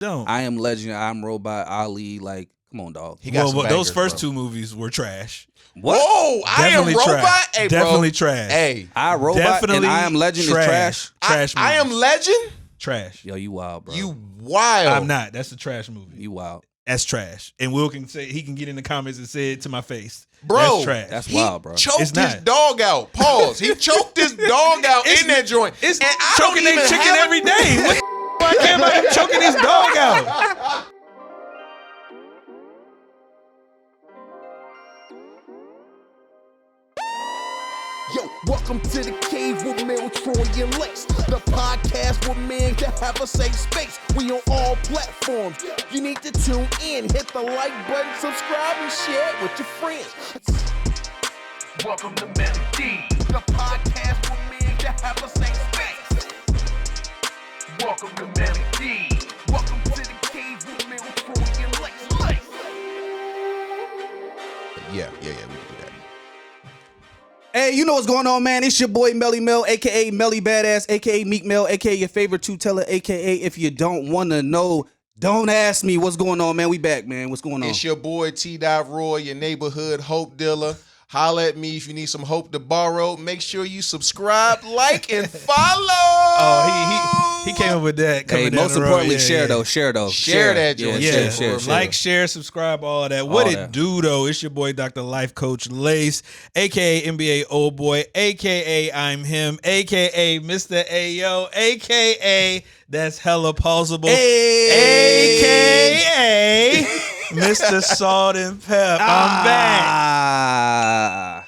Don't. I Am Legend, I'm Robot, Ali. Like, come on, dog. He got some bangers, those first bro. 2 movies were trash. What? Whoa, I Am Definitely Robot? trash. Hey, bro. Definitely trash. Hey, I Robot Definitely and I Am Legend is trash. Trash I Am movies. Legend? Trash. Yo, you wild, bro. You wild. I'm not. That's a trash movie. You wild. That's trash. And Will can say he can get in the comments and say it to my face. Bro, That's trash. That's he wild, bro. choked It's his not. dog out. Pause. He choked his dog out in that joint. It's and I choking don't their even chicken have every day. What the I care about him choking his dog out. Yo, welcome to the cave with Mel, Troy, and Lex. The podcast with men that have a safe space. We on all platforms. You need to tune in, hit the like button, subscribe, and share it with your friends. Welcome to Melody, the podcast with men that have a safe space. Welcome to Melody. Welcome to the cave with Mel, Troy, and Lex. Yeah, we can do that. Hey, you know what's going on, man? It's your boy Melly Mel, a.k.a. Melly Badass, a.k.a. Meek Mel, a.k.a. your favorite two-teller, a.k.a. if you don't want to know, don't ask me what's going on, man. We back, man. What's going on? It's your boy T. Roy, your neighborhood hope dealer. Holla at me if you need some hope to borrow. Make sure you subscribe, like, and follow. Oh, he came up with that. Hey, most importantly, share though. Share that joint. Yeah, share. like, share, subscribe, all that. What All it that. do though? It's your boy Dr. Life Coach Lace, aka NBA Old Boy, aka I'm him, aka Mr. Ayo, aka that's hella plausible, aka Mr. Salt and Pep. I'm back.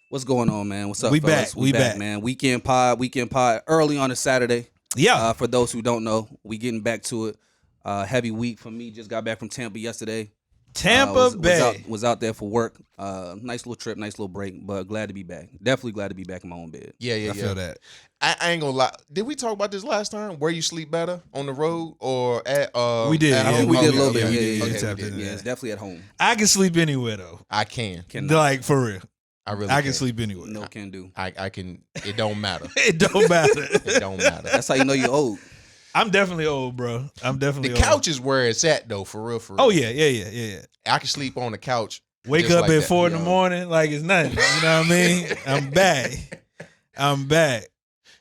What's going on, man? What's up, We fellas? back. We back. man. Weekend pod early on a Saturday. Yeah, For those who don't know, we getting back to it. Heavy week for me. Just got back from Tampa yesterday. Tampa Bay. Was out there for work. Nice little trip, nice little break, but glad to be back. Definitely glad to be back in my own bed. Yeah. I feel that. I ain't gonna lie. Did we talk about this last time? Where you sleep better on the road or at? We did. at Yeah, I think home? we did a little Okay, bit. okay, Yeah, okay, yeah, we did. yeah. It's definitely at home. I can sleep anywhere though. I can. Like for real. I really. I can sleep anywhere. No can do. I can. It don't matter. It don't matter. It don't matter. That's how you know you're old. I'm definitely old, bro. I'm definitely The old. couch is where it's at though. For real. Oh yeah. I can sleep on the couch. Wake just up like at that. 4 in the Yo. morning like it's nothing. You know what I mean? I'm back.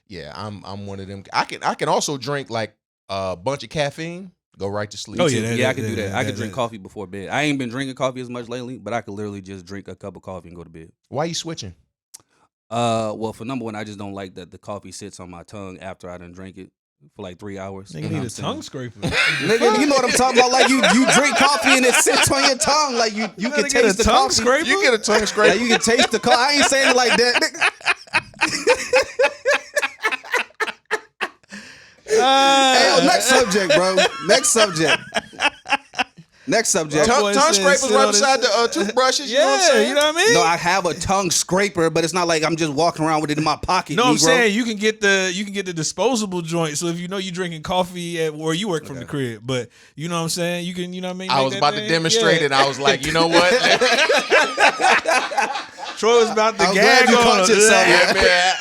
Yeah, I'm one of them. I can also drink like a bunch of caffeine. Go right to sleep. Oh, yeah. Yeah, I can do that. I can drink that- coffee before bed. I ain't been drinking coffee as much lately, but I could literally just drink a cup of coffee and go to bed. Why you switching? Well, for number one, I just don't like that the coffee sits on my tongue after I done drink it for like 3 hours. Nigga You know need what a I'm saying? tongue scraper. Nigga, you know what I'm talking about? Like you drink coffee and it sits on your tongue. Like you can Gotta get taste a the tongue coffee. scraper? You get a tongue scraper. Like you can taste the coffee. I ain't saying it like that. Hey, yo, next subject, bro. Next subject. Boy Tongue said scrapers sit right on beside his- the toothbrushes. You know what I'm Yeah, saying? you know what I mean? No, I have a tongue scraper, but it's not like I'm just walking around with it in my pocket. No, I'm Negro. saying you can get the disposable joint. So if you know you're drinking coffee at where you work from the crib, but you know what I'm saying, you can, you know what I mean. I make was that about to thing- demonstrate yeah. it. I was like, you know what? Troy was about to I'm gag glad you on caught him. yourself. Yeah, man.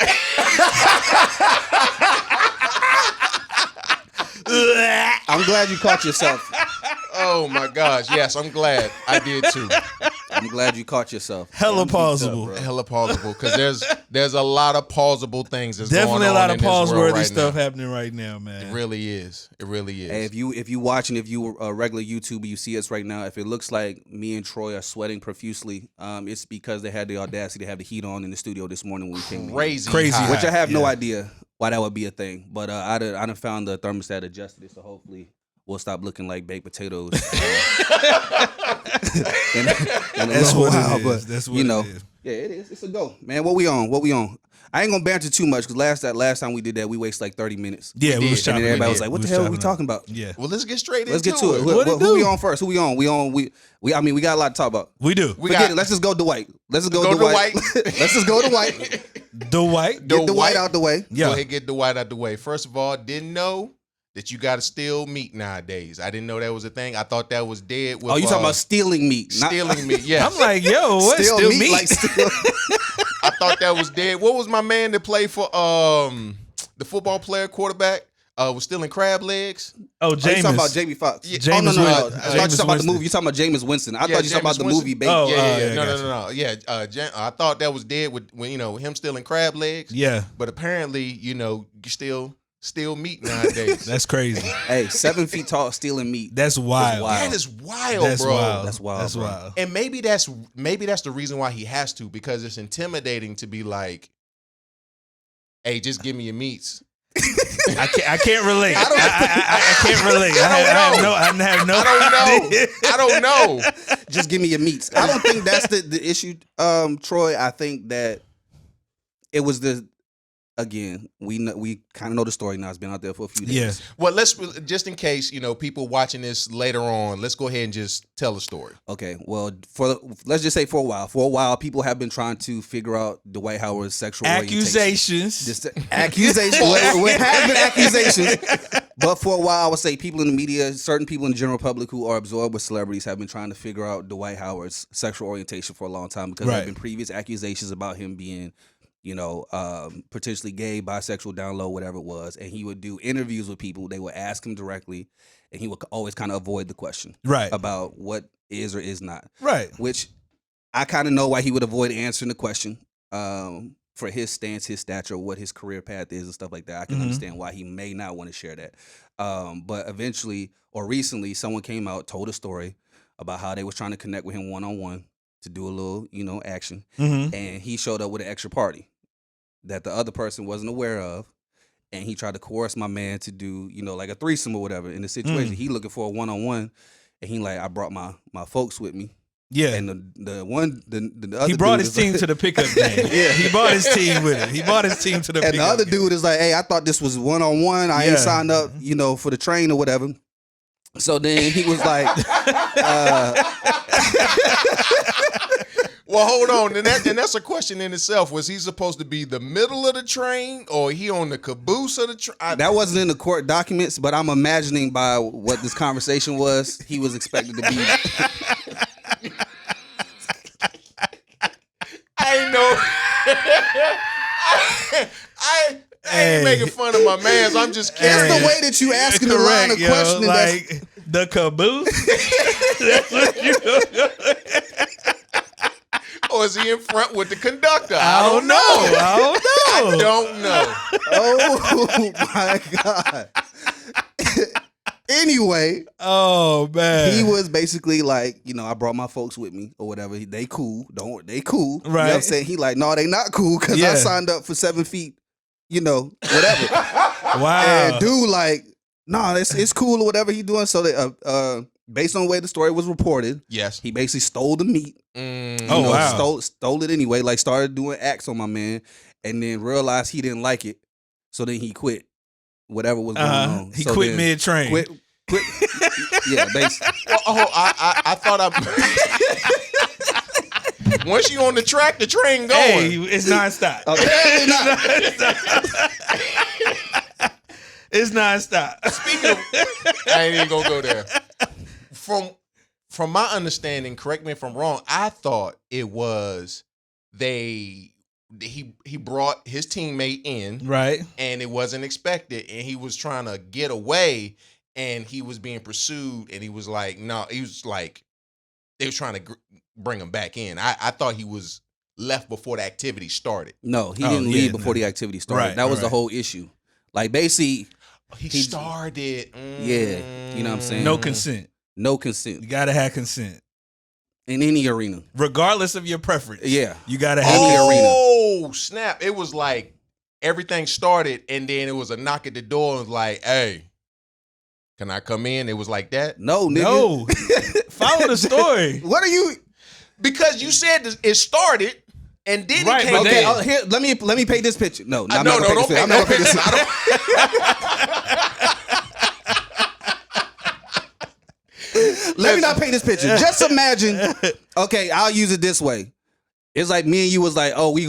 I'm glad you caught yourself. Oh my gosh. Yes, I'm glad I did too. I'm glad you caught yourself. Hella I'm geeked plausible. bro. Hella plausible because there's a lot of plausible things that's Definitely going on a lot in of this world pause-worthy right stuff now. happening right now, man. It really is. It really is. Hey, if you watching, if you a regular YouTuber, you see us right now. If it looks like me and Troy are sweating profusely, it's because they had the audacity to have the heat on in the studio this morning when we came in. Crazy, Crazy hot. Which I have no Yeah. idea why that would be a thing. But I done found the thermostat adjusted it, so hopefully we'll stop looking like baked potatoes. in a That's little what while, it is. but, That's what you know, it is. yeah, it is. It's a go, man. What we on? I ain't gonna banter too much because last time we did that, we wasted like 30 minutes. Yeah, we did. was And chopping. then everybody did. was like, "What We the was hell are we chopping talking about?" Yeah, Well, let's get straight Let's get into to it. What it Who do? we on first? Who we on? We I mean, we got a lot to talk about. we do. We Forget got it. Let's just go Dwight. Let's just go Go Dwight. Dwight. Let's just go Dwight. Dwight. Get Dwight out the way. Go Yeah. ahead, get Dwight out the way. First of all, didn't know that you got to steal meat nowadays. I didn't know that was a thing. I thought that was dead. With, Oh, you talking about stealing meat? Not- stealing meat? Yes. I'm like, yo, what? Steal Still meat, meat? like steal. I thought that was dead. What was my man that played for the football player quarterback? Was stealing crab legs. Oh, Oh, you James. talking about Jamie Foxx? Yeah. Jameis Oh, no. I Winston. thought you talking about the Winston. movie. You talking about Jameis Winston. I Yeah, thought you talking about Jameis the Winston. movie. Baby. Oh, Yeah. gotcha. No. Yeah, I thought that was dead with him stealing crab legs. Yeah, But apparently, you still meat nowadays. that's crazy. Hey, 7 feet tall, stealing meat. That's wild. wild. That is wild, That's bro. wild. That's wild, That's bro. wild. And maybe that's the reason why he has to, because it's intimidating to be like, hey, just give me your meats. I can't relate. I don't- I can't relate. I don't know. I have no idea. I don't know. Just give me your meats. I don't think that's the issue, Troy. I think that it was again, we kind of know the story now. It's been out there for a few days. Yeah. Well, let's just in case people watching this later on. Let's go ahead and just tell the story. Okay. Well, let's just say for a while. For a while, people have been trying to figure out Dwight Howard's sexual orientation. Accusations. Just accusations. What have been accusations? But for a while, I would say people in the media, certain people in the general public who are absorbed with celebrities, have been trying to figure out Dwight Howard's sexual orientation for a long time, because there have Right. been previous accusations about him being, potentially gay, bisexual, down low, whatever it was. And he would do interviews with people. They would ask him directly, and he would always kind of avoid the question Right. about what is or is not. Right. Which I kind of know why he would avoid answering the question. For his stance, his stature, what his career path is, and stuff like that. I can Mhm. understand why he may not want to share that. But eventually, or recently, someone came out, told a story about how they was trying to connect with him one-on-one to do a little, action. Mm-hmm. And he showed up with an extra party that the other person wasn't aware of. And he tried to coerce my man to do, like a threesome or whatever in the situation. He looking for a one-on-one. And he like, I brought my folks with me. Yeah. And the other He brought dude his is team like- to the pickup game. Yeah. He brought his team with him. He brought his team to the And pickup the other game. dude is like, hey, I thought this was one-on-one. I ain't Yeah. signed up, for the train or whatever. So then he was like, Well, hold on. And that's a question in itself. Was he supposed to be the middle of the train, or he on the caboose of the train? that wasn't in the court documents, but I'm imagining by what this conversation was, he was expected to be. I ain't know. I ain't making fun of my mans. I'm just It's kidding. the way that you asking the line of Correct, yo. questioning. Like the caboose. That's what you. Or is he in front with the conductor? I don't know. I don't know. Oh my God. Anyway, Oh man. he was basically like, I brought my folks with me or whatever. They cool. They cool. You know what I'm Right. saying? He like, no, they not cool because Yeah. I signed up for 7 feet, whatever. Wow. And dude like, no, it's cool or whatever he doing. So they, based on the way the story was reported, Yes. he basically stole the meat. Oh, wow. Stole it anyway. Like started doing acts on my man, and then realized he didn't like it. So then he quit. Whatever was going on. He So quit then- mid train. Quit. Yeah, basically. Well, I thought once you on the track, the train going. Hey, it's nonstop. Okay. It's nonstop. Speaking of, I ain't even gonna go there. From my understanding, correct me if I'm wrong, I thought it was he brought his teammate in, Right. and it wasn't expected, and he was trying to get away, and he was being pursued, and he was like, no, he was like, they was trying to bring him back in. I thought he was left before the activity started. No, he Oh, didn't yeah, leave before no. the activity started. Right, That was the right. whole issue. Like basically, He He- started. Yeah, you know what I'm saying? No consent. no You consent gotta have consent, in any arena. regardless of your preference. Yeah. You gotta have. Any arena. Oh, snap. It was like everything started, and then it was a knock at the door and was like, hey, can I come in? It was like that. No, nigga. No. Follow the story. What are you? Because you said it started, and then Right, it came but Okay, then- here. Let me paint this picture. No, I'm no, not gonna don't paint paint this that picture. I'm not picture. Let me not paint this picture. Just imagine. Okay, I'll use it this way. It's like me and you was like, oh, we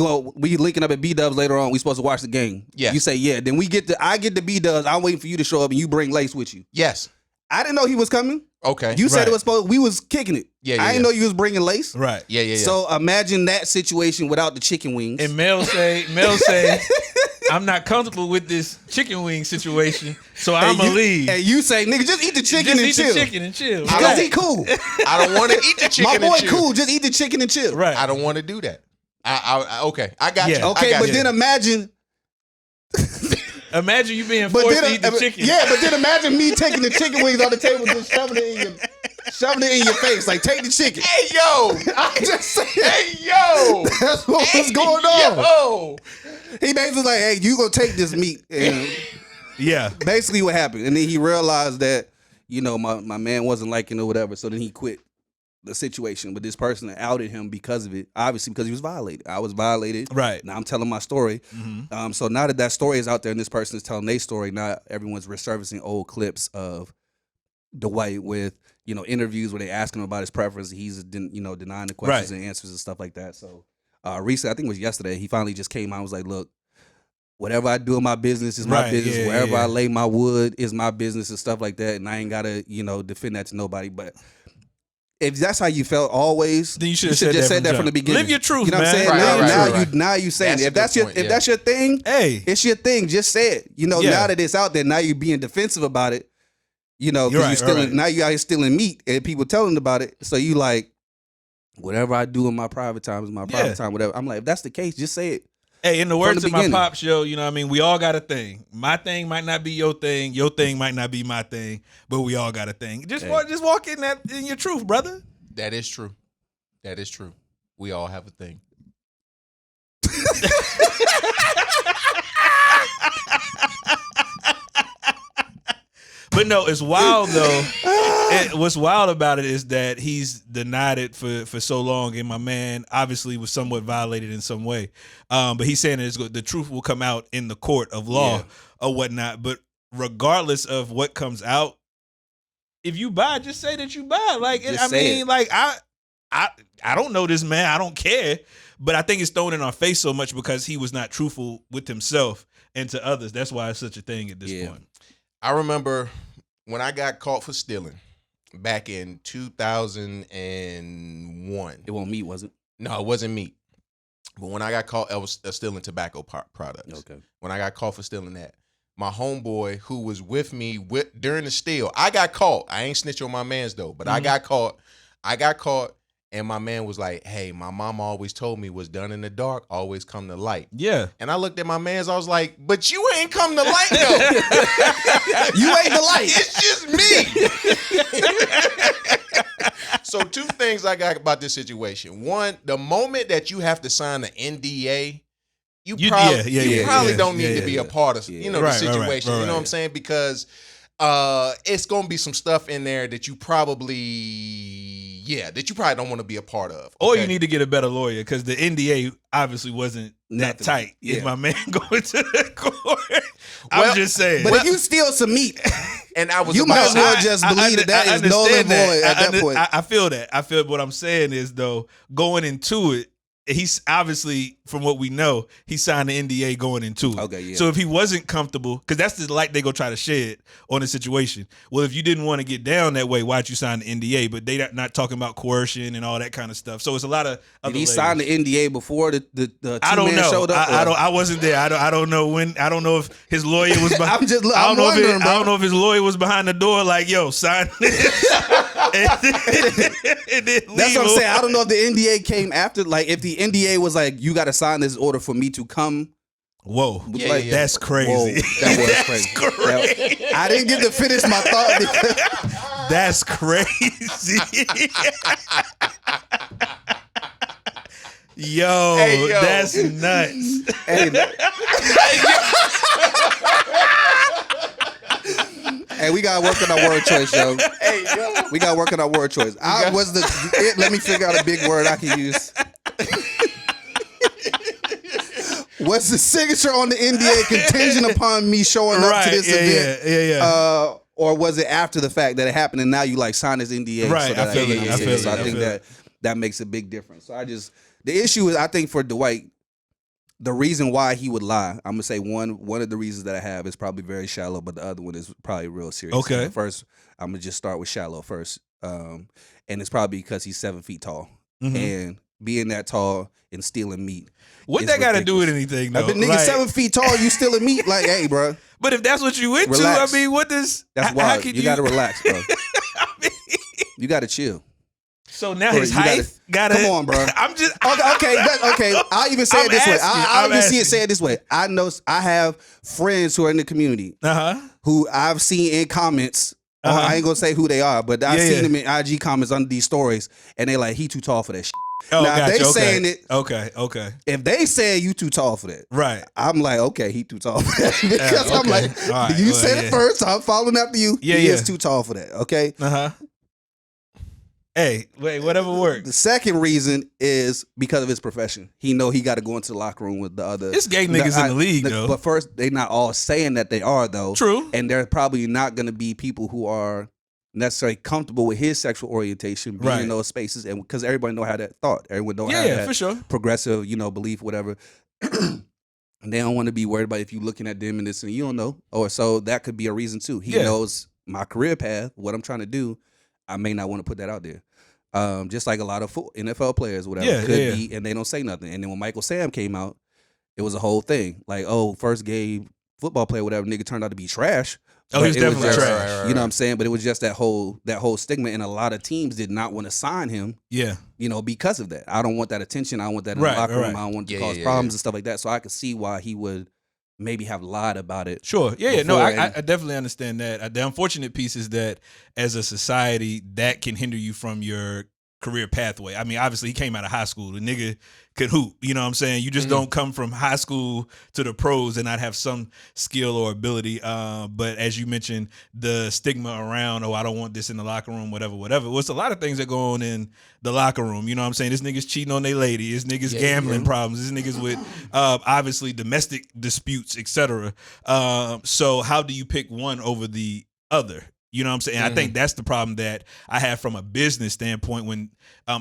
linking up at B-Dubs later on. We supposed to watch the game. Yeah. You say yeah. Then I get the B-Dubs. I'm waiting for you to show up, and you bring Lace with you. Yes. I didn't know he was coming. Okay. You said Right. it was supposed. We was kicking it. Yeah, I yeah, didn't know you was bringing Lace. Right. Yeah. So imagine that situation without the chicken wings. And Mel say, I'm not comfortable with this chicken wing situation, so I'm gonna leave. And you say, nigga, just eat the chicken and Eat chill. the chicken and chill. Because he cool. I don't want to eat the chicken. My boy and chill. cool. Just eat the chicken and chill. Right. I don't want to do that. Okay, I got you. Okay, but then imagine. Imagine you being forced to eat the chicken. Yeah, but then imagine me taking the chicken wings on the table, just shoving it in your face. Like, take the chicken. Hey, yo. I'm just saying. Hey, yo. That's what was going on. Yo. He basically was like, hey, you gonna take this meat. And Yeah. basically what happened. And then he realized that, you know, my man wasn't liking it or whatever. So then he quit the situation. But this person outed him because of it, obviously because he was violated. I was violated. Right. Now I'm telling my story. Mm-hmm. So now that story is out there and this person is telling their story, now everyone's resurfacing old clips of Dwight with, you know, interviews where they ask him about his preference. He's, you know, denying the questions and answers and stuff like that. So recently, I think it was yesterday, he finally just came out and was like, look, whatever I do in my business is my business. Yeah, Wherever I lay my wood is my business and stuff like that. And I ain't got to, you know, defend that to nobody. But if that's how you felt always, Then you should just have said that from the beginning. Live your truth, you know man. what I'm saying? Right. Now you saying it. That's If a good that's point, if that's your thing, Hey. it's your thing. Just say it. You know, Yeah. now that it's out there, now you're being defensive about it. You know, You're because right, you're stealing. right. Now you out here stealing meat, and people telling about it. So you like, whatever I do in my private time is my private time. Whatever. I'm like, if that's the case, just say it. Hey, in the words the of my beginning. pop show, you know what I mean? We all got a thing. My thing might not be your thing. Your thing might not be my thing, but we all got a thing. Just walk in your truth, brother. That is true. That is true. We all have a thing. But no, it's wild though. What's wild about it is that he's denied it for so long, and my man obviously was somewhat violated in some way. But he's saying that the truth will come out in the court of law or whatnot. But regardless of what comes out, if you buy, just say that you buy. Like Just I say mean, it. like I don't know this man. I don't care. But I think it's thrown in our face so much because he was not truthful with himself and to others. That's why it's such a thing at this point. I remember when I got caught for stealing back in 2001. It wasn't meat, was it? No, it wasn't meat. But when I got caught, I was stealing tobacco products. Okay. When I got caught for stealing that, my homeboy who was with me during the steal, I got caught. I ain't snitch on my mans though, but I got caught. And my man was like, hey, my mom always told me what's done in the dark always come to light. Yeah. And I looked at my mans, I was like, but you ain't come to light though. You ain't the light. It's just me. So two things I got about this situation. One, the moment that you have to sign the NDA, you probably don't need to be a part of the situation. You know what I'm saying? Because it's gonna be some stuff in there that you probably don't want to be a part of. Or okay? you need to get a better lawyer because the NDA obviously wasn't that tight. Yeah. Is my man going to the court? I'm just saying. But if you steal some meat, and I was you might as well just believe that is null and void at that point. I feel that. I feel what I'm saying is though, going into it, he's obviously, from what we know, he signed the NDA going into it. Okay, yeah. So if he wasn't comfortable, because that's the light they go try to shed on the situation. Well, if you didn't want to get down that way, why'd you sign the NDA? But they not talking about coercion and all that kind of stuff. So it's a lot of other Did he layers. sign the NDA before the I don't know. showed up? I wasn't there. I don't know when. I don't know if his lawyer was behind. I'm wondering, bro. I don't know if his lawyer was behind the door, like, yo, sign this. That's what I'm saying. I don't know if the NDA came after. Like, if the NDA was like, you got to sign this order for me to come. Whoa, Like, that's crazy. Whoa, that was crazy. Crazy. I didn't get to finish my thought. That's crazy. Yo, Hey, yo. that's nuts. Hey, we got to work on our word choice, yo. Hey, yo. We got to work on our word choice. Let me figure out a big word I can use. Was the signature on the NDA contingent upon me showing up to this event? Yeah. Or was it after the fact that it happened and now you like sign this NDA? Right, So that I feel can it, be I said. feel So it, I I think feel that makes a big difference. So the issue is, I think for Dwight, the reason why he would lie, I'm gonna say one of the reasons that I have is probably very shallow, but the other one is probably real serious. Okay. So first, I'm gonna just start with shallow first, and it's probably because he's 7 feet tall, Mhm. and being that tall and stealing meat. What is that got to do ridiculous. with anything, though? I've been nigga Like, 7 feet tall. You stealing meat? Like, hey, bro, but if that's what you into, Relax. I mean, what does... that's how wild. can You got to relax, bro. I mean, You got to chill. so now Bro, his you height gotta... Come on, bro. I'm just... Okay. I'll even say I'm it this way. asking, I'll I'm even see it asking. say it this way. I know I have friends who are in the community Uh-huh. who I've seen in comments. Uh-huh. I ain't gonna say who they are, but I've Yeah, seen yeah. them in IG comments under these stories, and they like, he too tall for that shit. Oh, Now, gotcha. they okay. saying it. Okay. If they say you too tall for that, Right. I'm like, okay, he too tall for that. Because I'm okay. like, All right. you Well, said yeah. it first, so I'm following after you. Yeah, he yeah. is too tall for that, okay? Uh-huh. Hey, wait, whatever works. The second reason is because of his profession. He know he got to go into the locker room with the other. It's gay niggas in the league, though. But first, they not all saying that they are, though. True. And they're probably not going to be people who are necessarily comfortable with his sexual orientation being Right. in those spaces, and because everybody know how that thought, everyone know how Yeah, that for sure. progressive, belief, whatever. And they don't want to be worried about if you looking at them and this and you don't know, or so that could be a reason too. He Yeah. knows my career path, what I'm trying to do. I may not want to put that out there. Just like a lot of NFL players, whatever, Yeah, could yeah. be, and they don't say nothing. And then when Michael Sam came out, it was a whole thing. Like, oh, first gay football player, whatever, nigga turned out to be trash. Oh, But he's it definitely just, trash. You know what I'm saying? But it was just that whole stigma, and a lot of teams did not want to sign him, Yeah. because of that. I don't want that attention. I don't want that in Right, the locker room. right. I don't want it to Yeah, cause yeah, problems yeah. and stuff like that. So I could see why he would maybe have lied about it. Sure. Yeah. No, Before I definitely understand that. The unfortunate piece is that as a society, that can hinder you from your career pathway. I mean, obviously, he came out of high school. The nigga could hoop. You know what I'm saying? You just don't come from high school to the pros and not have some skill or ability. But as you mentioned, the stigma around, I don't want this in the locker room, whatever. Well, it's a lot of things that go on in the locker room. You know what I'm saying? This nigga's cheating on their lady. This nigga's gambling problems. This nigga's with obviously domestic disputes, etc. So how do you pick one over the other? You know what I'm saying? I think that's the problem that I have from a business standpoint when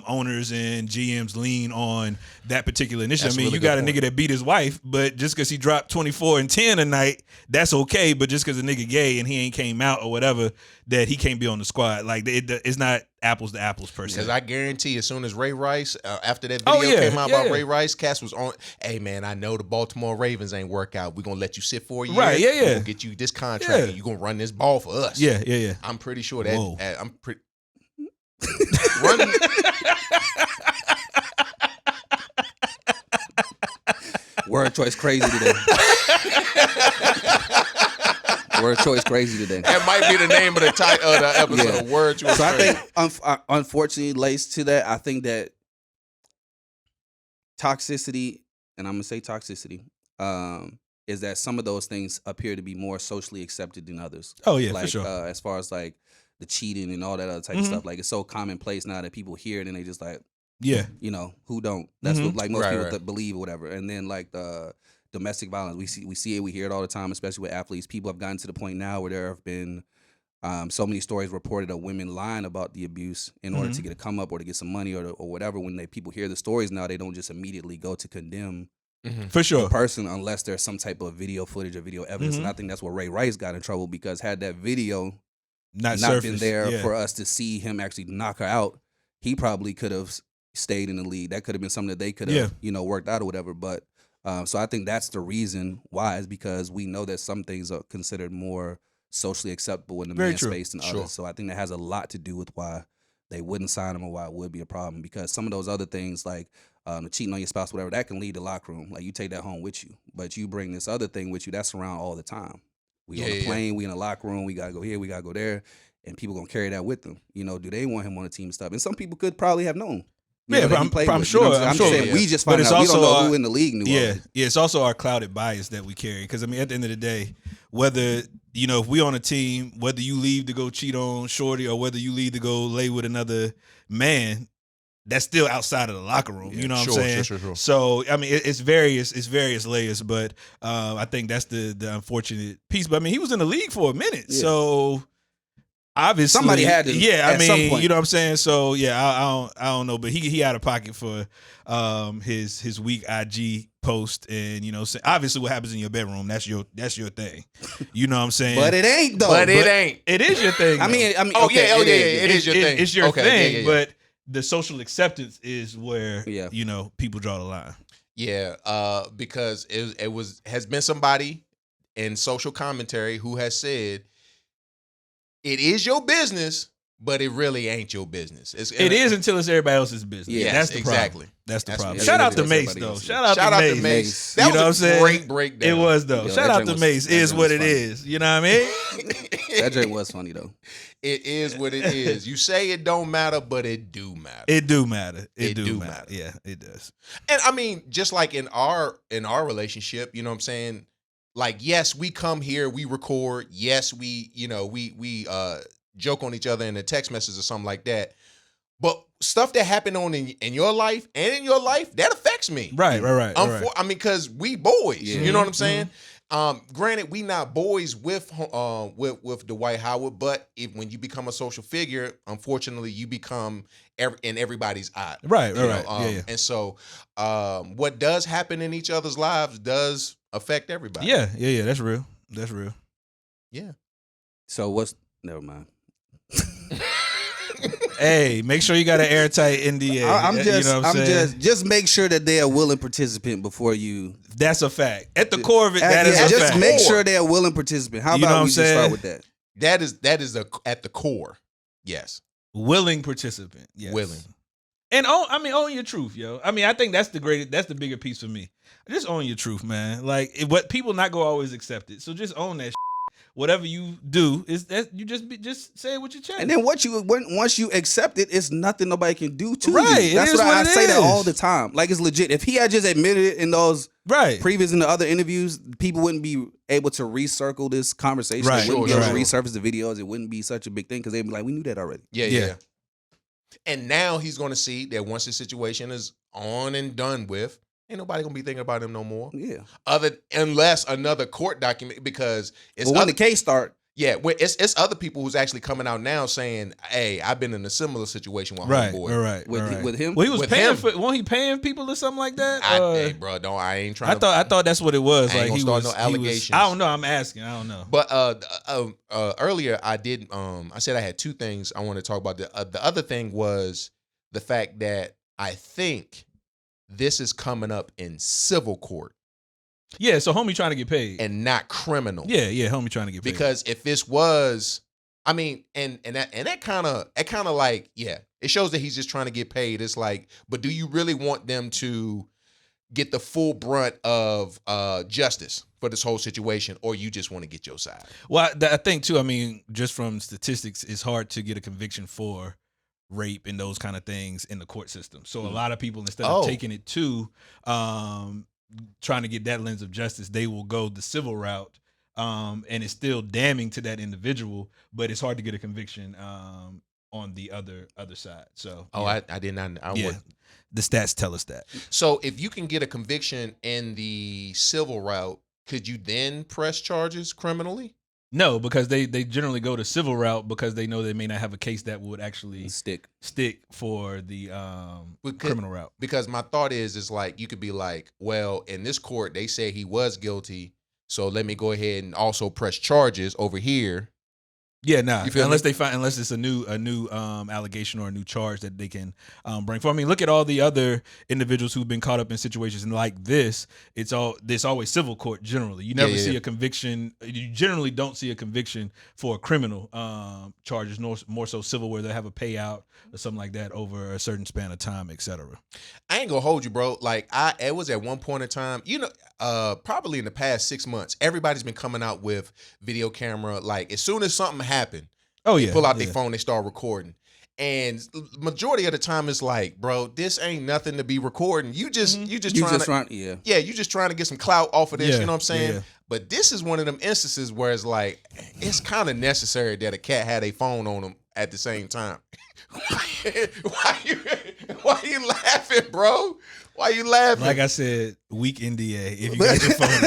owners and GMs lean on that particular initiative. That's I mean, really you got a good nigga that beat his wife, but just because he dropped 24 and 10 a night, that's okay. But just because a nigga gay and he ain't came out or whatever, that he can't be on the squad. Like, it's not apples to apples per se. Because I guarantee as soon as Ray Rice, after that Oh, video yeah, came out yeah, about yeah. Ray Rice, Cass was on, hey man, I know the Baltimore Ravens ain't work out. We're going to let you sit for a year. Right, yeah, We're yeah. going to get you this contract Yeah. and you're going to run this ball for us. Yeah. I'm pretty sure Whoa. that, I'm pretty... Running... Word choice crazy today. Word choice crazy today. That might be the name of the title of the episode. Yeah. Word choice So I crazy. think, unfortunately, laced to that, I think that toxicity, and I'm gonna say toxicity, is that some of those things appear to be more socially accepted than others. Oh, yeah, like, for sure. As far as like the cheating and all that other type of stuff, like it's so commonplace now that people hear it and they just like, Yeah. who don't. That's what like most Right, people right. that believe or whatever. And then like the domestic violence, we see it, we hear it all the time, especially with athletes. People have gotten to the point now where there have been so many stories reported of women lying about the abuse in order to get a come up or to get some money or whatever. When people hear the stories now, they don't just immediately go to condemn For sure. the person unless there's some type of video footage or video evidence. And I think that's where Ray Rice got in trouble, because had that video Not not surface. been there Yeah. for us to see him actually knock her out, he probably could have stayed in the league. That could have been something that they could have, worked out or whatever. But so I think that's the reason why, is because we know that some things are considered more socially acceptable in the Very men's true. space than Sure. others. So I think that has a lot to do with why they wouldn't sign him or why it would be a problem. Because some of those other things, like the cheating on your spouse, whatever, that can lead to locker room. Like you take that home with you, but you bring this other thing with you that's around all the time. We on the plane, we in the locker room, we gotta go here, we gotta go there, and people gonna carry that with them. Do they want him on the team and stuff? And some people could probably have known. Yeah, but I'm sure. I'm just saying, we just But find it's out. We don't also know our- who in the league knew. Yeah, of it. yeah. It's also our clouded bias that we carry. Because I mean, at the end of the day, whether if we on a team, whether you leave to go cheat on Shorty or whether you leave to go lay with another man, that's still outside of the locker room. You know what I'm saying? Sure. So I mean, it's various layers. But I think that's the unfortunate piece. But I mean, he was in the league for a minute, so. Obviously, Somebody had to, Yeah, I at some mean, point. you know what I'm saying. So yeah, I don't know, but he out of pocket for his weak IG post, and obviously what happens in your bedroom, that's your thing. You know what I'm saying? But it ain't though. But it ain't. It is your thing. I mean, Oh, okay, yeah, it is your thing. It's your Okay, thing, yeah. but the social acceptance is where Yeah. people draw the line. Yeah, because it has been somebody in social commentary who has said it is your business, but it really ain't your business. It is until it's everybody else's business. Yes, that's the exactly. problem. That's the problem. what Shout it out is. to Mace Everybody though. else's Shout out to to Mace. Mace. That You know was what I'm a saying? great breakdown. It was though. Yo, Shout that out joint to was- Mace. that Is joint what was it funny. is. You know what I mean? That joint was funny though. It is what it is. You say it don't matter, but it do matter. It do matter. It do do matter. matter. Yeah, it does. And I mean, just like in our relationship, you know what I'm saying? Like, yes, we come here, we record. Yes, we joke on each other in a text message or something like that. But stuff that happened in your life and in your life, that affects me. Right. I mean, because we boys. Yeah. You know what I'm saying? Granted, we not boys with Dwight Howard, but when you become a social figure, unfortunately, you become in everybody's eye. Right. You know, Right. Yeah. And so, what does happen in each other's lives does affect everybody. Yeah. That's real. That's real. Yeah. So never mind. Hey, make sure you got an airtight NDA. I'm just, you know what I'm saying? just make sure that they're a willing participant before you. That's a fact. At the core of it, that is a just fact. make sure they're a willing participant. How You know about what we I'm just saying? start with that? That is at the core. Yes. Willing participant. Yes. Willing. And own your truth, yo. I mean, I think that's the bigger piece for me. Just own your truth, man. Like, what people not gonna always accept it. So just own that shit. Whatever you do is that you just say it with your chest. And then once you accept it, it's nothing nobody can do to Right, you. it That's is what what I it say that is. all the time. Like, it's legit. If he had just admitted it in those right. previous and the other interviews, people wouldn't be able to recircle this conversation. Right. They wouldn't be Sure, able to sure. resurface the videos. It wouldn't be such a big thing because they'd be like, we knew that already. Yeah. And now he's going to see that once the situation is on and done with, ain't nobody going to be thinking about him no more. Yeah. Unless another court document, because it's But when the case start, it's other people who's actually coming out now saying, "Hey, I've been in a similar situation with Right. homeboy." Right. with him, Well, he was With paying him. for. Wasn't he paying people or something like that? Hey, bro, I ain't trying. I thought that's what it was. I ain't Like gonna he start was. no he was- allegations. I don't know. I'm asking. I don't know. But earlier I did. I said I had two things I want to talk about. The other thing was the fact that I think this is coming up in civil court Yeah. So homie trying to get paid. and not criminal. Yeah. Homie trying to get paid. Because if this was, I mean, and that kind of like, yeah, it shows that he's just trying to get paid. It's like, but do you really want them to get the full brunt of justice for this whole situation, or you just want to get your side? Well, I think too. I mean, just from statistics, it's hard to get a conviction for rape and those kind of things in the court system. So a lot of people, instead of taking it to trying to get that lens of justice, they will go the civil route. And it's still damning to that individual, but it's hard to get a conviction on the other side. So I did not. The stats tell us that. So if you can get a conviction in the civil route, could you then press charges criminally? No, because they generally go the civil route because they know they may not have a case that would actually stick. for the criminal route. Because my thought is like, you could be like, well, in this court they say he was guilty, so let me go ahead and also press charges over here. Yeah, nah. You feel Unless me? unless it's a new allegation or a new charge that they can bring forth. I mean, look at all the other individuals who've been caught up in situations like this. It's always civil court generally. You never see a conviction. You generally don't see a conviction for a criminal charges, more so civil, where they have a payout or something like that over a certain span of time, etc. I ain't gonna hold you, bro. Like it was at one point in time, probably in the past 6 months, everybody's been coming out with video camera. Like as soon as something happened, pull out their phone, they start recording. And majority of the time it's like, bro, this ain't nothing to be recording. You just trying to get some clout off of this, you know what I'm saying? Yeah. But this is one of them instances where it's like, it's kind of necessary that a cat had a phone on him at the same time. Why you laughing, bro? Why you laughing? Like I said, weak NDA. If you got your phone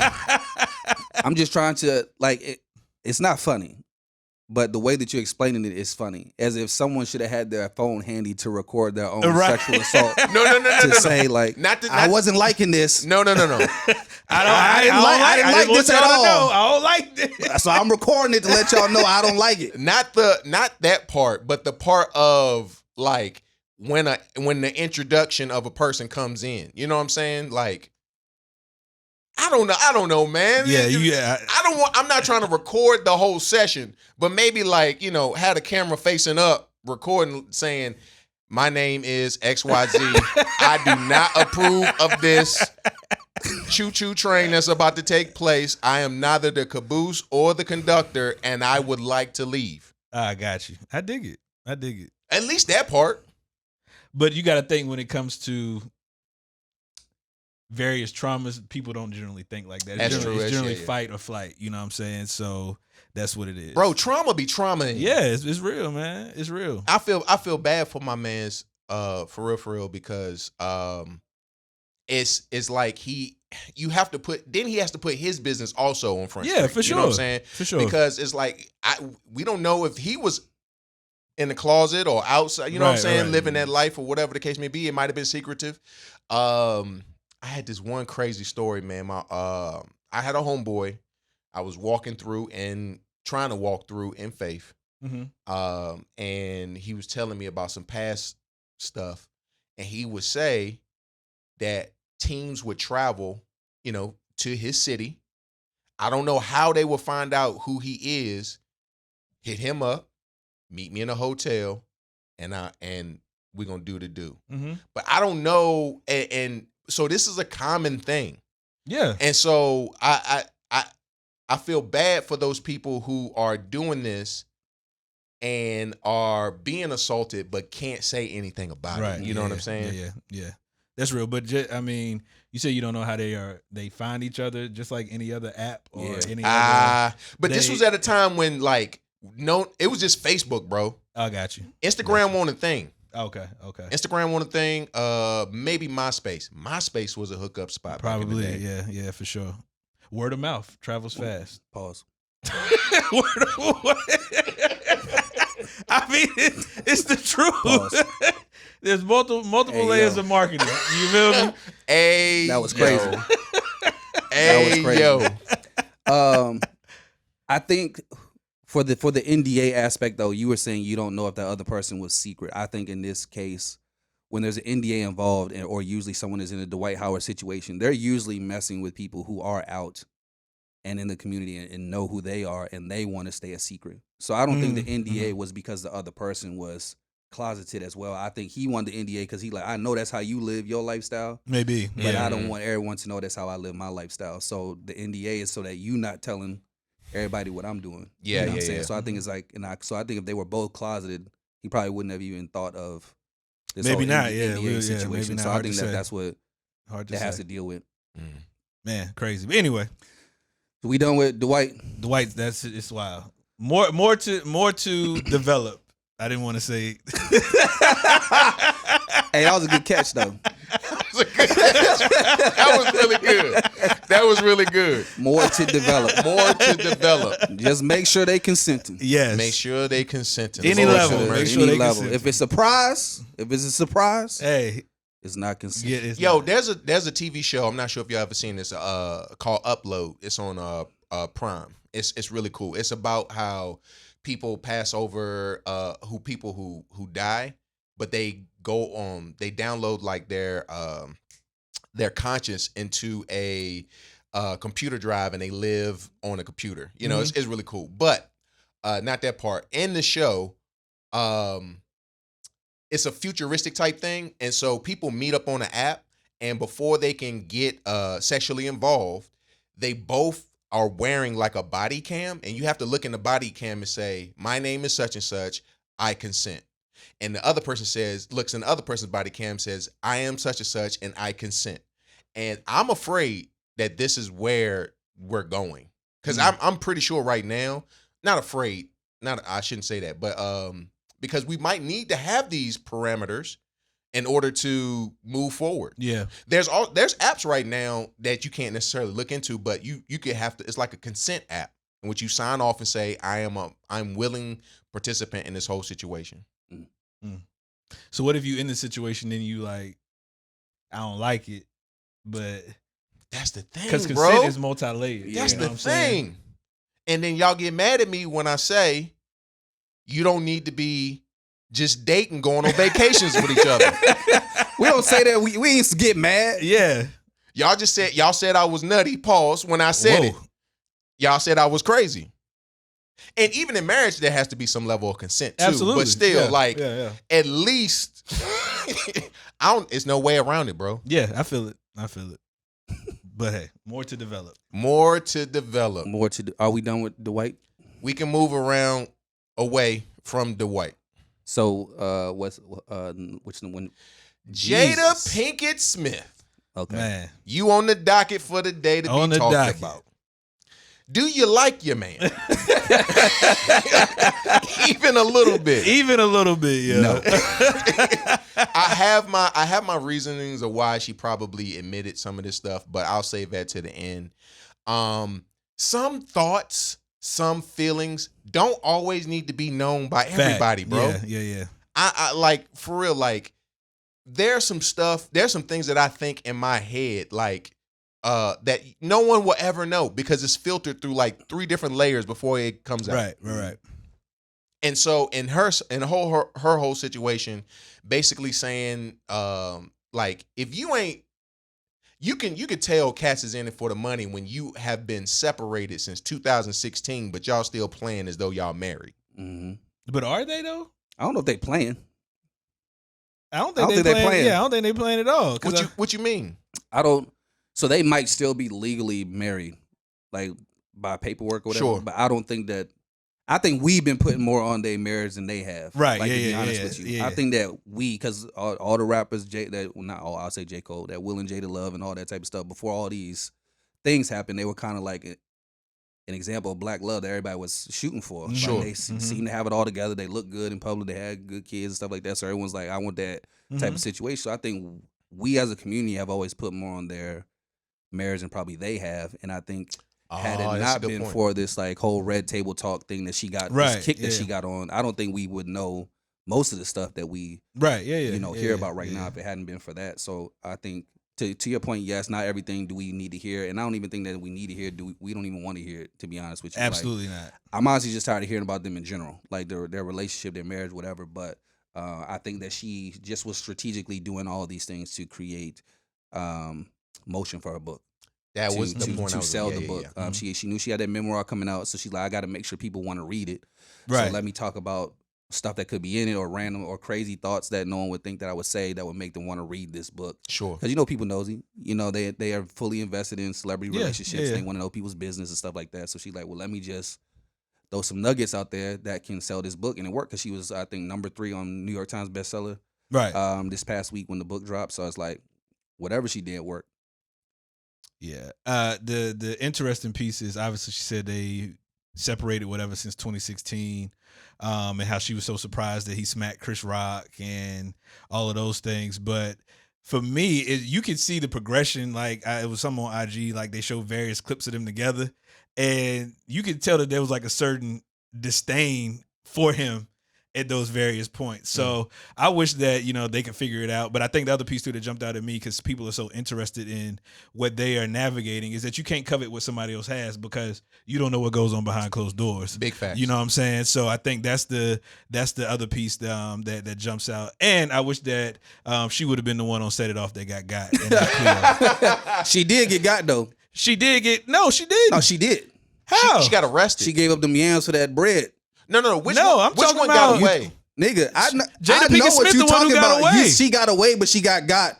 out, I'm just trying to it's not funny, but the way that you're explaining it is funny, as if someone should have had their phone handy to record their own Right. sexual assault. No. Say like, I wasn't liking this. No. I didn't like this at all. I don't like this. So I'm recording it to let y'all know I don't like it. Not that part, but the part of like when the introduction of a person comes in. You know what I'm saying? Like, I don't know, man. Yeah, I'm not trying to record the whole session, but maybe like, you know, had a camera facing up, recording, saying, "My name is XYZ. I do not approve of this choo-choo train that's about to take place. I am neither the caboose or the conductor, and I would like to leave." I got you. I dig it. At least that part. But you got to think when it comes to various traumas, people don't generally think like that. That's true. It's generally Yeah. fight or flight. You know what I'm saying? So that's what it is. Bro, trauma be trauma. Yeah, it's real, man. It's real. I feel bad for my man's for real because it's like he has to put his business also on front. Yeah, street, for sure. You know what I'm saying? For sure. Because it's like we don't know if he was in the closet or outside, you know what I'm saying, right. living that life or whatever the case may be. It might have been secretive. I had this one crazy story, man. I had a homeboy. I was trying to walk through in faith. Mm-hmm. And he was telling me about some past stuff. And he would say that teams would travel, you know, to his city. I don't know how they will find out who he is, hit him up, meet me in a hotel, and we're gonna do the do. Mm-hmm. But I don't know, and so this is a common thing. Yeah. And so I feel bad for those people who are doing this and are being assaulted but can't say anything about Right. it. You know what I'm saying? Yeah. That's real. But I mean, you say you don't know how they find each other, just like any other app or any other. But this was at a time when it was just Facebook, bro. I got you. Instagram wasn't a thing. Okay. Instagram wasn't a thing. Maybe MySpace. MySpace was a hookup spot. Probably. Back in the day. Yeah, for sure. Word of mouth travels fast. Pause. I mean, it's the truth. Pause. There's multiple layers of marketing. You feel me? Hey, That was crazy. yo. That was crazy. Yo. I think for the NDA aspect though, you were saying you don't know if that other person was secret. I think in this case, when there's an NDA involved, or usually someone is in a Dwight Howard situation, they're usually messing with people who are out and in the community and know who they are, and they want to stay a secret. So I don't think the NDA was because the other person was closeted as well. I think he wanted the NDA because he I know that's how you live your lifestyle. Maybe. But I don't want everyone to know that's how I live my lifestyle. So the NDA is so that you not telling everybody what I'm doing. Yeah, you know what I'm yeah, saying? yeah. So I think it's like, so I think if they were both closeted, he probably wouldn't have even thought of this Maybe whole not, yeah, NDA yeah, situation. maybe not. So I Hard think to that say. that's what Hard to that say. has to deal with. Man, crazy. But anyway, So we done with Dwight. Dwight, it's wild. More to develop. I didn't want to say. Hey, that was a good catch though. That was really good. That was really good. More to develop. More to develop. Just make sure they consenting. Yes. Make sure they consenting. Any That's all level, I'm saying. make sure Any they level. consent. If it's a surprise, Hey. it's not consent. Yeah, it's Yo, not. there's a TV show. I'm not sure if y'all ever seen this. Called Upload. It's on Prime. It's really cool. It's about how people pass over people who die, but they go on. They download like their conscience into a computer drive, and they live on a computer. You know, it's really cool. But not that part in the show. It's a futuristic type thing, and so people meet up on an app, and before they can get sexually involved, they both are wearing like a body cam, and you have to look in the body cam and say, "My name is such and such, I consent." And the other person looks in the other person's body cam, says, "I am such and such, and I consent." And I'm afraid that this is where we're going, because I'm pretty sure right now, not afraid, I shouldn't say that, but because we might need to have these parameters in order to move forward. Yeah. There's apps right now that you can't necessarily look into, but you could have to. It's like a consent app. in which you sign off and say, I'm willing participant in this whole situation. So what if you in the situation and you like, I don't like it, but that's the thing, because bro. consent is multi-layered. That's you know the what I'm saying? thing. And then y'all get mad at me when I say you don't need to be just dating, going on vacations with each other. We don't say that. We ain't get mad. Yeah. Y'all said I was nutty. Pause. When I said it, y'all said I was crazy. And even in marriage, there has to be some level of consent too. Absolutely. But still, yeah. at least it's no way around it, bro. Yeah, I feel it. But hey, more to develop. More to develop. Are we done with Dwight? We can move around away from Dwight. So which one? Jada Pinkett Smith. Okay. Man. You on the docket for the day to On be the talked docket. about. Do you like your man? Even a little bit. Even a little bit, yeah. No. I have my reasonings of why she probably admitted some of this stuff, but I'll save that to the end. Some thoughts, some feelings don't always need to be known by everybody, bro. Yeah. I like, for real, like, there's some things that I think in my head, like, that no one will ever know because it's filtered through like 3 different layers before it comes out. Right. And so in her whole situation, basically saying, like, if you ain't, you could tell Cass is in it for the money when you have been separated since 2016, but y'all still playing as though y'all married. Mm-hmm. But are they though? I don't know if they playing. I don't think they playing. Yeah, I don't think they playing at all. What you mean? I don't. So they might still be legally married, like by paperwork or whatever. Sure. But I don't think that. I think we've been putting more on their marriage than they have. Right. Like, Yeah. to be Yeah. honest Yeah. with you. Yeah. I think that because all the rappers, not all, I'll say J. Cole, that Will and Jada Love and all that type of stuff. Before all these things happened, they were kind of like an example of black love that everybody was shooting for. Like, Sure. they seem to have it all together. They look good in public. They had good kids and stuff like that. So everyone's like, I want that type of situation. So I think we as a community have always put more on their marriage than probably they have. And I think had it not been for this like whole red table talk thing that she got, this kick that she got on, I don't think we would know most of the stuff that we hear about right now if it hadn't been for that. So I think to your point, yes, not everything do we need to hear, and I don't even think that we need to hear. We don't even want to hear it, to be honest with you. Absolutely not. I'm honestly just tired of hearing about them in general, like their relationship, their marriage, whatever. But I think that she just was strategically doing all these things to create motion for her book. That was the point. To sell the book. Yeah. She knew she had that memoir coming out, so she's like, I got to make sure people want to read it. Right. So let me talk about stuff that could be in it, or random or crazy thoughts that no one would think that I would say that would make them want to read this book. Sure. Because people nosy. They are fully invested in celebrity relationships. They want to know people's business and stuff like that. So she's like, well, let me just throw some nuggets out there that can sell this book, and it worked because she was, I think, number 3 on New York Times bestseller. Right. This past week when the book dropped. So it's like, whatever she did worked. Yeah. The interesting piece is obviously she said they separated whatever since 2016, and how she was so surprised that he smacked Chris Rock and all of those things. But for me, you can see the progression. Like it was some on IG, like they showed various clips of them together, and you could tell that there was like a certain disdain for him at those various points. So I wish that, they could figure it out. But I think the other piece too that jumped out at me, because people are so interested in what they are navigating, is that you can't covet what somebody else has because you don't know what goes on behind closed doors. Big facts. You know what I'm saying? So I think that's the other piece that jumps out. And I wish that she would have been the one on Set It Off that got. And She did get got though. She did get, no, she didn't. No, she did. How? She got arrested. She gave up them yams for that bread. No. I'm talking one about got away? Nigga, I know Pinkett what Smith, you the one talking who got about. away. She got away, but she got.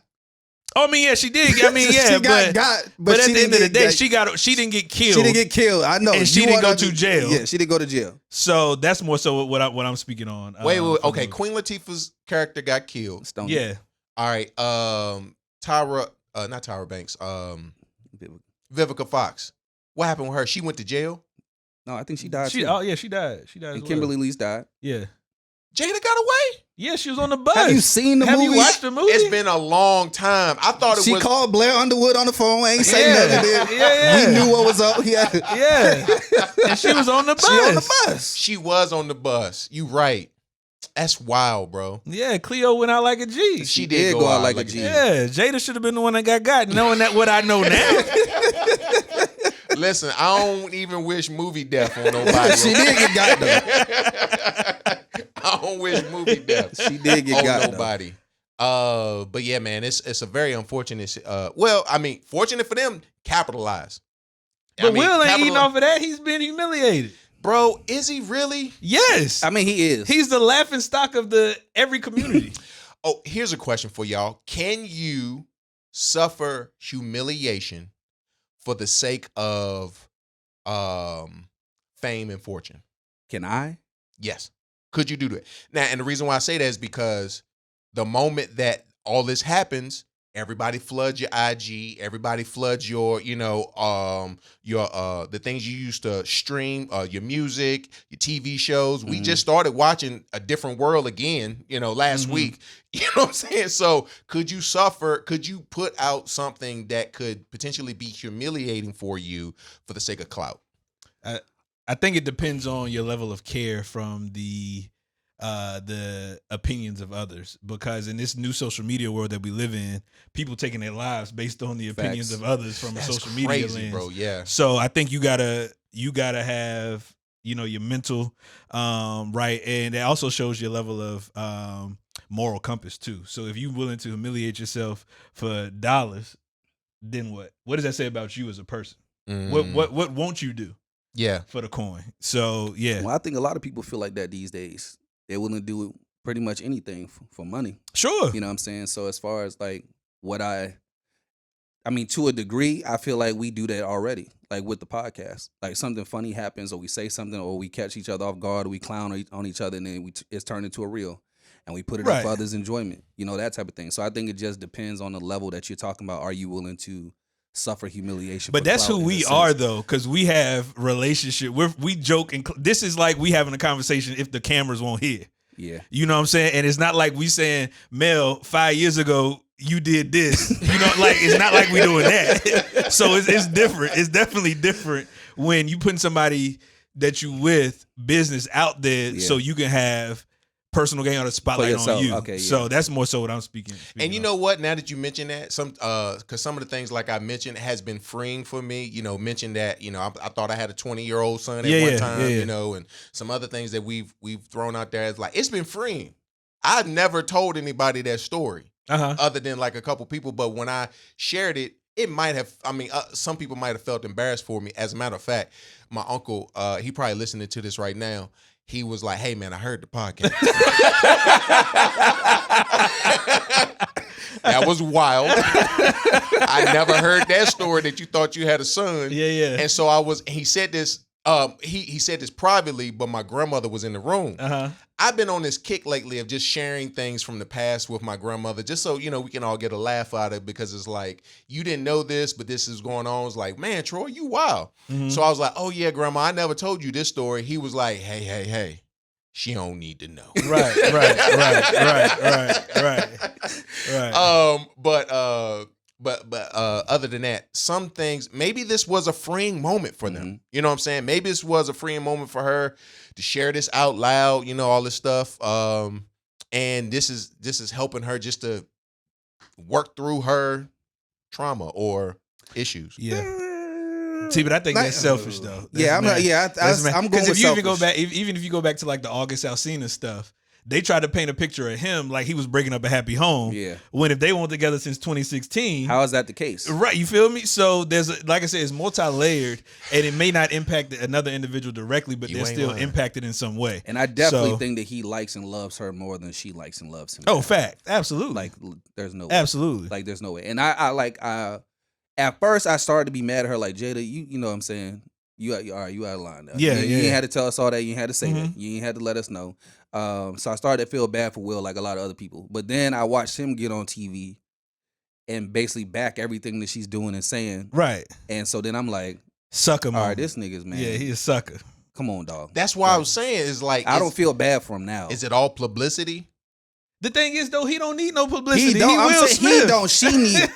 Oh, I mean, yeah, she did. I mean, yeah, she got, but at she the end of the didn't day, get- she didn't get killed. She didn't get killed. I know, And she didn't go to jail. Yeah, she didn't go to jail. So that's more so what I'm speaking on. Wait. Okay, Queen Latifah's character got killed. Stone. Yeah. All right. Tyra, not Tyra Banks. Vivica Fox. What happened with her? She went to jail. No, I think she died. She too. died. She died. She died. And as Kimberly well. Lee's died. Yeah. Jada got away? Yeah, she was on the bus. Have you seen the Have movie? you watched the movie? It's been a long time. I thought it She was. called Blair Underwood on the phone. Ain't say Yeah. nothing. Then. Yeah. We knew what was up. Yeah. Yeah. And she was on the bus. She on the bus. She was on the bus. You right. That's wild, bro. Yeah, Cleo went out like a G. She did go out like a G. Yeah, Jada should have been the one that got. Knowing that what I know now. Listen, I don't even wish movie death on nobody. She did get got though. I don't wish movie death. She did get on got nobody. But yeah, man, it's a very unfortunate. Well, I mean, fortunate for them, capitalize. But Will ain't eating off of that. He's been humiliated. Bro, is he really? Yes. I mean, he is. He's the laughing stock of every community. Oh, here's a question for y'all. Can you suffer humiliation for the sake of fame and fortune? Can I? Yes. Could you do that? Now, and the reason why I say that is because the moment that all this happens, everybody floods your IG, everybody floods your, the things you used to stream, your music, your TV shows. We just started watching A Different World again, last week. You know what I'm saying? So could you put out something that could potentially be humiliating for you for the sake of clout? I think it depends on your level of care from the opinions of others, because in this new social media world that we live in, people taking their lives based on the opinions of others from That's a social crazy, media lens, bro. Yeah. So I think you gotta have your mental right, and it also shows your level of moral compass too. So if you're willing to humiliate yourself for dollars, then what? What does that say about you as a person? What won't you do? Yeah, for the coin. So yeah. Well, I think a lot of people feel like that these days. They're willing to do pretty much anything for money. Sure. You know what I'm saying? So as far as like what I mean, to a degree, I feel like we do that already. Like with the podcast, like something funny happens, or we say something, or we catch each other off guard, or we clown on each other, and then it's turned into a reel, and we put it up for others' enjoyment. That type of thing. So I think it just depends on the level that you're talking about. Are you willing to suffer humiliation? But that's who we are, though, because we have relationship. We joke, and this is like we having a conversation if the cameras won't hear. Yeah, you know what I'm saying. And it's not like we saying, Mel, 5 years ago you did this. Like it's not like we doing that. So it's different. It's definitely different when you putting somebody that you with business out there, so you can have personal gain or the spotlight on you. Okay, so that's more so what I'm speaking and you know what? Now that you mention that, because some of the things like I mentioned has been freeing for me. Mention that I thought I had a 20-year-old son at one time. And some other things that we've thrown out there. It's like it's been freeing. I've never told anybody that story other than like a couple people. But when I shared it, it might have. I mean, some people might have felt embarrassed for me. As a matter of fact, my uncle, he probably listening to this right now. He was like, "Hey man, I heard the podcast." That was wild. I never heard that story that you thought you had a son. Yeah. And so he said this. He said this privately, but my grandmother was in the room. I've been on this kick lately of just sharing things from the past with my grandmother, just so we can all get a laugh out of it, because it's like, you didn't know this, but this is going on. It's like, man, Troy, you wild. So I was like, oh yeah, Grandma, I never told you this story. He was like, hey, she don't need to know. Right. But other than that, some things, maybe this was a freeing moment for them. You know what I'm saying? Maybe this was a freeing moment for her to share this out loud, all this stuff. And this is helping her just to work through her trauma or issues. Yeah. See, but I think that's selfish though. I'm going with if you selfish. even if you go back to like the August Alsina stuff, they tried to paint a picture of him like he was breaking up a happy home. Yeah. When if they weren't together since 2016. How is that the case? Right. You feel me? So there's like I said, it's multi-layered, and it may not impact another individual directly, but they're still impacted in some way. And I definitely think that he likes and loves her more than she likes and loves him. Oh, fact. Absolutely. Like there's no way. Absolutely. Like there's no way. And I at first I started to be mad at her, like, Jada, you know what I'm saying? You out of line now. You ain't had to tell us all that. You ain't had to say that. You ain't had to let us know. So I started to feel bad for Will, like a lot of other people. But then I watched him get on TV and basically back everything that she's doing and saying. Right. And so then I'm like, sucker, all right, this nigga's man. Yeah, he a sucker. Come on, dog. That's why I was saying is like I don't feel bad for him now. Is it all publicity? The thing is, though, he don't need no publicity. He don't. He I'm Will saying Smith. he don't. She need.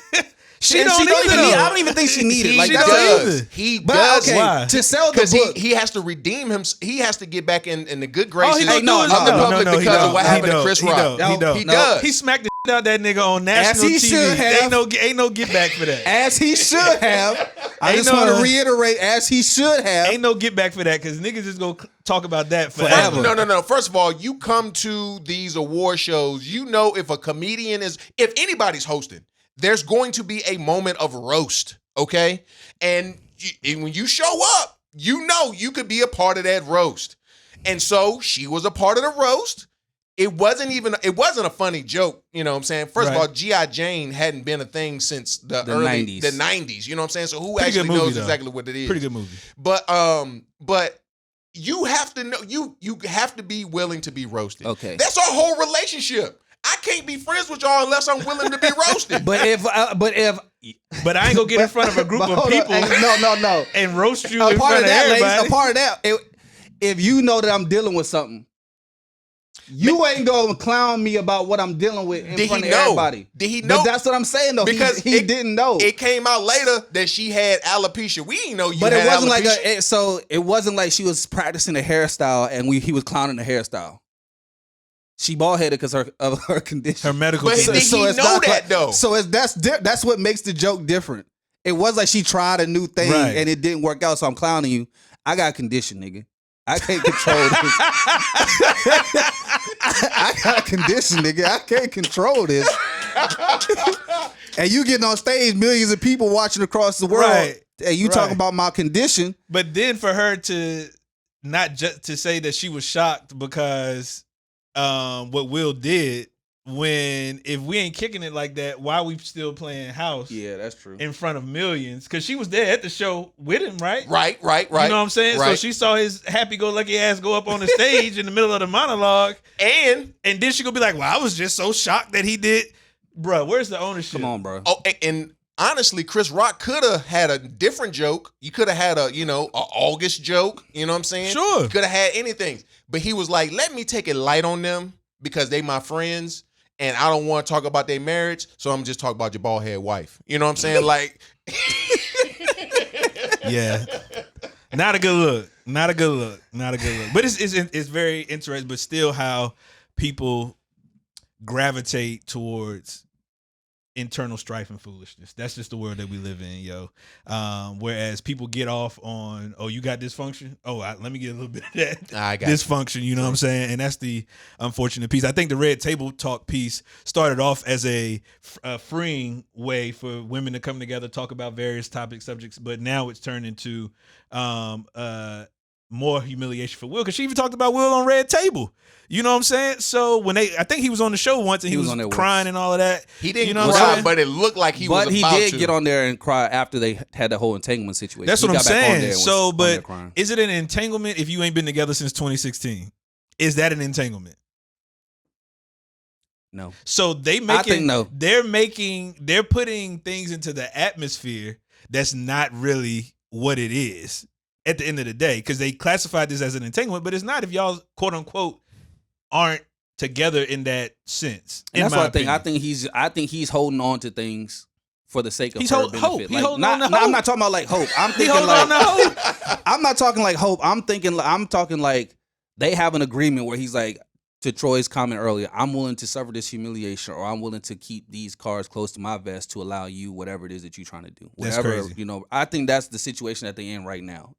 She And don't she don't either, even need. though. I don't even think she needed. Like She that's don't it. either. He But does. okay, Why? to sell the Because book. he has to redeem him. He has to get back in the good graces he of don't no, do no, it. the no, public he because don't. of what He happened to don't. Chris He Rock. don't. He don't. He does. He smacked the shit out that nigga on national he TV. should have. Ain't no get back for that. As he should have. I Ain't just no- want to reiterate, as he should have. Ain't no get back for that because niggas is gonna talk about that Forever. forever. No. First of all, you come to these award shows, you know if a comedian if anybody's hosting, there's going to be a moment of roast, okay? And when you show up, you know you could be a part of that roast. And so she was a part of the roast. It wasn't a funny joke, you know what I'm saying? First of all, G.I. Jane hadn't been a thing since the early 90s. the 90s, you know what I'm saying? So who Pretty good actually movie, knows though. exactly what it is? Pretty good movie. But you have to know you have to be willing to be roasted. Okay. That's our whole relationship. I can't be friends with y'all unless I'm willing to be roasted. But if But I ain't gonna get in front of a group but of hold on. people No. and roast you A in part front of of that, everybody. ladies. A part of that. If you know that I'm dealing with something, you ain't gonna clown me about what I'm dealing with in Did front he of know? everybody. Did he know? But that's what I'm saying though. Because he didn't know. It came out later that she had alopecia. We didn't know you But had it wasn't alopecia. it wasn't like she was practicing a hairstyle and he was clowning the hairstyle. She bald headed because of her condition. Her medical But condition. did he it's know not that, though? So that's what makes the joke different. It was like she tried a new thing Right. and it didn't work out, so I'm clowning you. I got a condition, nigga. I can't control this. I got a condition, nigga. I can't control this. And you getting on stage, millions of people watching across the world, Right. and you talking Right. about my condition. But then for her to not just to say that she was shocked because what Will did, when if we ain't kicking it like that, why we still playing house Yeah, that's true. in front of millions? Because she was there at the show with him, right? Right. You know what I'm saying? So Right. she saw his happy-go-lucky ass go up on the stage in the middle of the monologue, And then she gonna be like, "Well, I was just so shocked that he did." Bruh, where's the ownership? Come on, bro. and honestly, Chris Rock could have had a different joke. You could have had a August joke. You know what I'm saying? Sure. You could have had anything. But he was like, let me take it light on them because they my friends. And I don't want to talk about their marriage, so I'm just talking about your bald head wife. You know what I'm saying? Like, Yeah, not a good look. Not a good look. Not a good look. But it's very interesting. But still, how people gravitate towards internal strife and foolishness. That's just the world that we live in, yo. Whereas people get off on, oh, you got dysfunction? Oh, let me get a little bit of that I got dysfunction, you know what I'm saying? And that's the unfortunate piece. I think the Red Table Talk piece started off as a freeing way for women to come together, talk about various subjects, but now it's turned into more humiliation for Will, because she even talked about Will on Red Table. You know what I'm saying? So I think he was on the show once and he was on there crying and all of that. He didn't You know what I'm cry, saying? but it looked like he was But he about did to. get on there and cry after they had the whole entanglement situation. That's He what I'm got back on there saying. and was So, on there but crying. is it an entanglement if you ain't been together since 2016? Is that an entanglement? No. So they I think no. They're putting things into the atmosphere that's not really what it is at the end of the day, because they classified this as an entanglement, but it's not if y'all quote unquote aren't together in that sense. And that's what I think. I think he's holding on to things for the sake of her benefit. hope. He Like, holding on to I'm hope. not talking about like hope. I'm He thinking holding like on to hope. I'm not talking like hope. I'm talking like they have an agreement where he's like, to Troy's comment earlier, I'm willing to suffer this humiliation, or I'm willing to keep these cards close to my vest to allow you whatever it is that you're trying to do. That's Whatever, crazy. you know, I think that's the situation that they're in right now.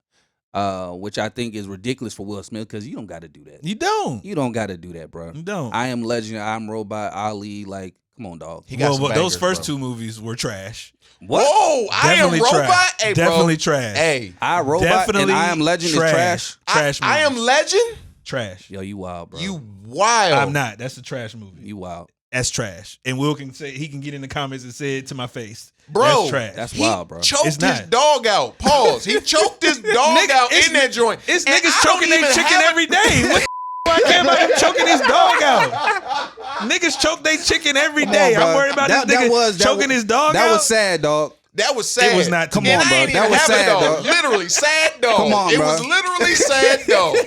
Which I think is ridiculous for Will Smith, because you don't got to do that. You don't. You don't got to do that, bro. You don't. I Am Legend, I'm Robot, Ali. Like, come on, dog. He got some those bangers, first bro. two movies were trash. What? Whoa, I Am Definitely Robot? trash. Hey, bro. Definitely trash. Hey, I Robot Definitely and I Am Legend is trash. Trash I Am movies. Legend? Trash. Yo, you wild, bro. You wild. I'm not. That's a trash movie. You wild. That's trash. And Will can say, he can get in the comments and say it to my face. Bro, That's trash. That's He wild, bro. choked It's his not. dog out. Pause. He choked his dog Nigga, out it's in that joint. It's And niggas I don't choking their even chicken have a- every day. What the I care about him choking his dog out? Niggas choke their chicken every Come day. on, bro. I'm worried about That this nigga was- choking his dog That out. was sad, dog. That was sad. It was not. Come And on, I bro. ain't That even was have sad, a dog. dog. Literally sad dog. Come on, it bro. was literally sad dog.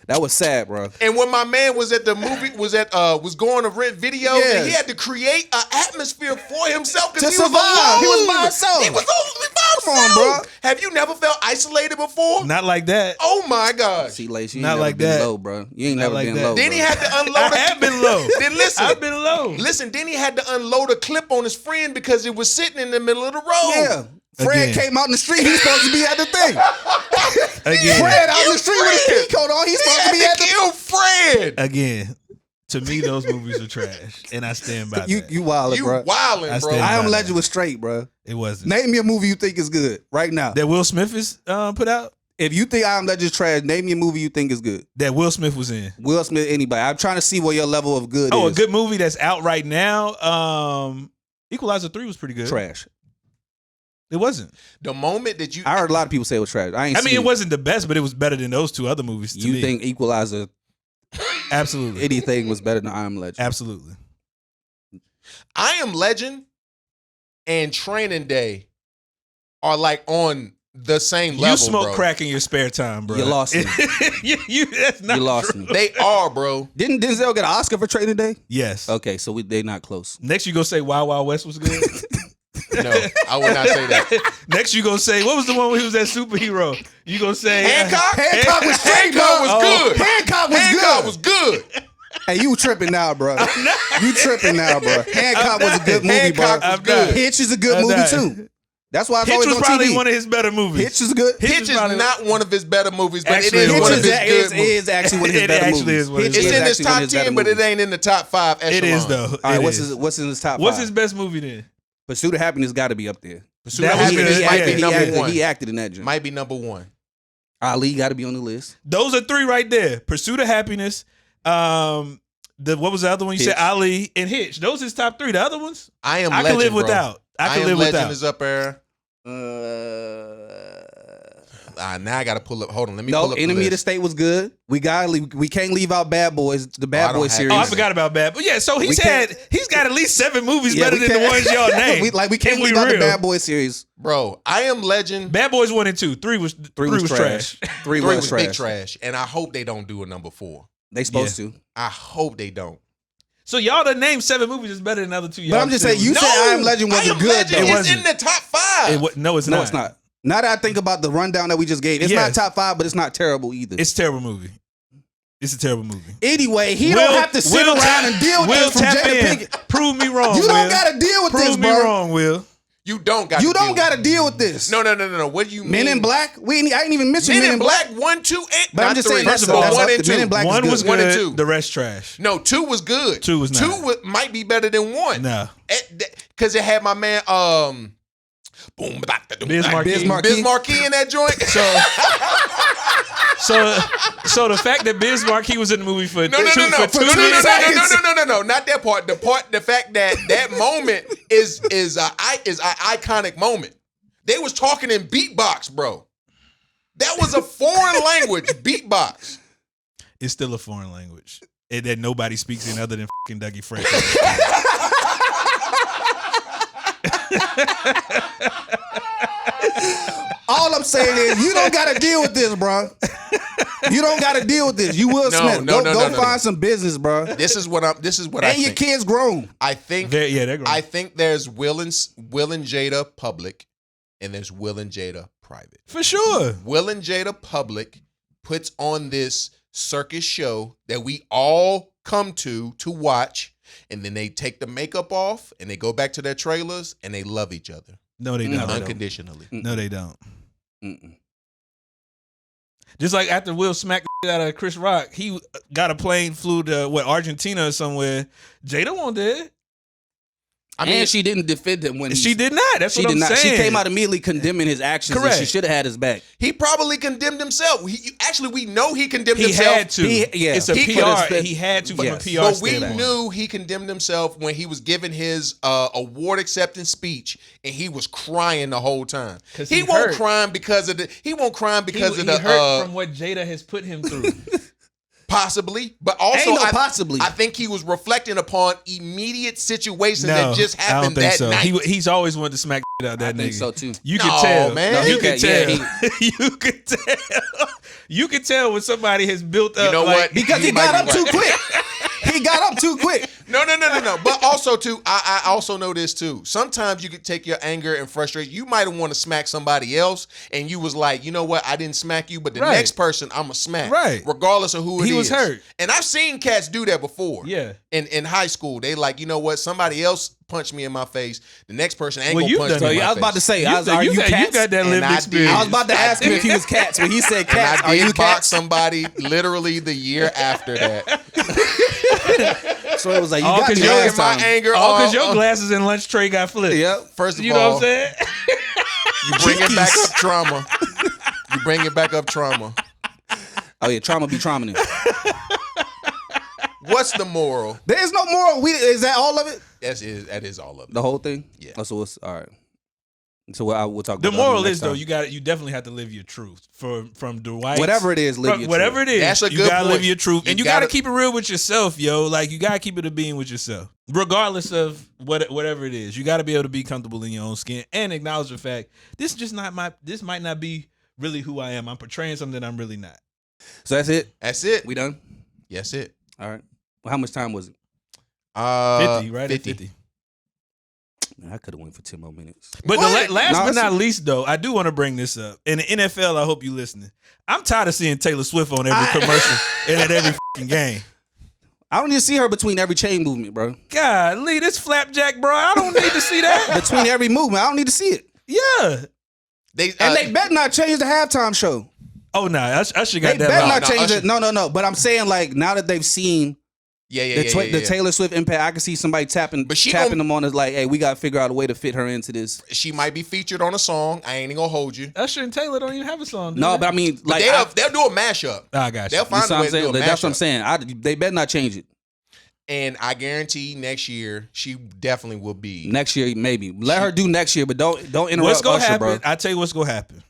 That was sad, bro. And when my man was at the movie, was going to rent videos, Yeah. and he had to create an atmosphere for himself because To he was survive. alone. He was by himself. He was only by Come on, himself. bro. Have you never felt isolated before? Not like that. Oh my gosh. See, Lace, you Not ain't never like been that. low, bro. You ain't Not never like been that. low. Then bro. he had to unload. I have been low. Then listen. I've been low. Listen, then he had to unload a clip on his friend because it was sitting in the middle of the road. Yeah. Fred Again. came out in the street. He's supposed to be at the thing. Again. Fred out in the street with his Fred. pea coat on. He's He supposed to had be to at the. kill Fred. Again. To me, those movies are trash, and I stand by You that. wildin', You bro. wildin', I bro. stand I Am by Legend that. was straight, bro. It wasn't. Name me a movie you think is good right now. That Will Smith is put out. If you think I Am Legend is trash, name me a movie you think is good. That Will Smith was in. Will Smith, anybody. I'm trying to see what your level of good Oh, is. a good movie that's out right now. Equalizer 3 was pretty good. Trash. It wasn't. The moment that you I heard a lot of people say it was trash. I I mean, seen it wasn't the best, but it was better than those two other movies. To You me. think Equalizer, Absolutely. anything was better than I Am Legend? Absolutely. I Am Legend and Training Day are like on the same level. You smoke bro. crack in your spare time, bro. You lost me. That's not You lost true. me. They are, bro. Didn't Denzel get an Oscar for Training Day? Yes. Okay, so they not close. Next, you go say Wild Wild West was good. No, I would not say that. Next, you go say what was the one where he was that superhero? You go say Hancock? Hancock was straight, Hancock bro. was good. Hancock was Hancock good. was good. Hey, you tripping now, bro. You tripping now, bro. Hancock was a good movie, Hancock bro. was good. Hitch is a good I'm movie not. too. That's why it's Hitch always was on probably TV. one of his better movies. Hitch is good. Hitch Hitch is is probably- not one of his better movies, but Actually, it is it one was. of his good movies. is actually one of his It better actually movies. is one of his It's better in his actually one of top his better 10, but it movies. ain't in the top 5 echelon. It is though. All right, It what's is. in his top What's five? his best movie then? Pursuit of Happiness got to be up there. Pursuit That of was Happiness good. might Yeah. be number one. He acted in that joint. Might be number one. Ali got to be on the list. Those are three right there. Pursuit of Happiness. What was the other one? You said Hitch. Ali and Hitch. Those his top three. The other ones, I Am I Legend, can live bro. without. I can Am live Legend without. is up there. Now I got to pull up. Hold on. Let me pull No, up Enemy the of the list. State was good. We can't leave out Bad Boys. The I Bad don't Boys have- series. Oh, I forgot about Bad. But yeah, so We he's can't- got at least 7 movies Yeah, better we than the can't- ones y'all named. we can't If leave out the real. Bad Boys series. Bro, I Am Legend. Bad Boys 1 and 2. 3 was trash. Three Three was was trash. big trash. And I hope they don't do a number 4. They supposed to. I hope they don't. So y'all done named 7 movies that's better than the other 2. But I'm just saying, you said I Am Legend wasn't good, Legend though. It is wasn't. in the top 5. No, it's No, not. it's not. Now that I think about the rundown that we just gave, it's Yes. not top 5, but it's not terrible either. It's a terrible movie. It's a terrible movie. Anyway, he don't have to sit around and deal with Will this from tap Jada in. Pinkett. Prove me wrong. You don't Will. got to deal with Prove this, me bro. wrong, Will. You don't got You to don't deal got to with deal with this. No. What do you mean? Men in Black? I ain't even mentioned Men in Black 1, 2, and But I'm not just 3. saying, that's First of all, that's 1 up and to 2. Men in Black. One is was good. One and good. two. The rest trash. No, 2 was good. 2 was not. 2 might be better than 1. No. Because it had my man boom, Biz Marquee in that joint. So the fact that Biz Marquee was in the movie for No, two seconds. no, not that part. The fact that moment is an iconic moment. They was talking in beatbox, bro. That was a foreign language beatbox. It's still a foreign language that nobody speaks in other than fucking Dougie Fresh. All I'm saying is, you don't got to deal with this, bro. You don't got to deal with this. You Will Smith. Go find some business, bro. This is what I And think. your kids grown. I think They're grown. I think there's Will and Jada public, and there's Will and Jada private. For sure. Will and Jada public puts on this circus show that we all come to watch, and then they take the makeup off and they go back to their trailers and they love each other No, they don't. unconditionally. No, they don't. Mm-mm. Just like after Will smacked the shit out of Chris Rock, he got a plane, flew to Argentina or somewhere. Jada won't there. I mean, And she didn't defend him when She did not. That's She what did I'm not. saying. She came out immediately condemning his actions. Correct. And she should have had his back. he probably condemned himself. We know he condemned He himself. had to. Yeah. It's a He- PR. He had to from Yes. a PR But we standpoint. knew he condemned himself when he was giving his award acceptance speech, and he was crying the whole time. 'Cause He he won't hurt. cry because of the. He won't cry because he of the. hurt from what Jada has put him through. Possibly, but also Ain't no possibly. I think he was reflecting upon immediate situations No, that just I don't happened think that so. night. He's always wanted to smack out that I nigga. think so too. You No, can tell, man. No, you He can got- tell. yeah, You can tell. You can tell when somebody has built up. You know like, what? Because he You might got be up too right. quick. He got up too quick. No. But also too, I also know this too. Sometimes you could take your anger and frustration. You might have want to smack somebody else, and you was like, you know what? I didn't smack you, but the Right. next person I'm gonna smack, Right. regardless of who it is. He was hurt. and I've seen cats do that before. Yeah. In high school, they like, you know what? Somebody else punched me in my face. The next person ain't Well, gonna you've punch done me it. in my I was about to face. say, You, are you got, cats? you got that lived And I experience. did. I was about to ask him if he was cats. When he said cats, And I are did you box cats? somebody literally the year after that. So it was like, you All got me 'cause you're last in my time. anger. All because your glasses and lunch tray got flipped. Yep. First of You all, know what I'm saying? you bring it back up trauma. You bring it back up trauma. Oh yeah, trauma be traumaing. What's the moral? There is no moral. Is that all of it? That is all of it. The whole thing? Yeah. Oh, so it's all right. So we'll talk The about moral that is next though, time. you definitely have to live your truth. From Dwight, Whatever it is, live your whatever truth. it is, That's a you good gotta point. live your truth, You and you gotta gotta- keep it real with yourself, yo. Like you gotta keep it a being with yourself, regardless of whatever it is. You gotta be able to be comfortable in your own skin and acknowledge the fact this might not be really who I am. I'm portraying something that I'm really not. So that's it. That's it. We done. That's it. All right. Well, how much time was it? 50, right? 50. At 50. Man, I could have went for 10 more minutes. But What? last No, but it's- not least, though, I do want to bring this up. In the NFL, I hope you listening. I'm tired of seeing Taylor Swift on every commercial and at every fucking game. I don't need to see her between every chain movement, bro. God, Lee, this flapjack, bro. I don't need to see that. Between every movement, I don't need to see it. Yeah. And they better not change the halftime show. Oh no, I should They got that. better right. not change Usher- it. No. But I'm saying, like, now that they've seen the Taylor Swift impact, I can see somebody tapping But she tapping gon- them on as like, hey, we got to figure out a way to fit her into this. She might be featured on a song. I ain't even gonna hold you. Usher and Taylor don't even have a song. Do No, they? but I mean, But like, they'll do a mashup. I got you. They'll find a way to do a mashup. that's what I'm saying. They better not change it. And I guarantee next year she definitely will be. Next year, maybe. Let her do next year, but don't interrupt What's gonna Usher, happen? bro. I tell you what's gonna happen,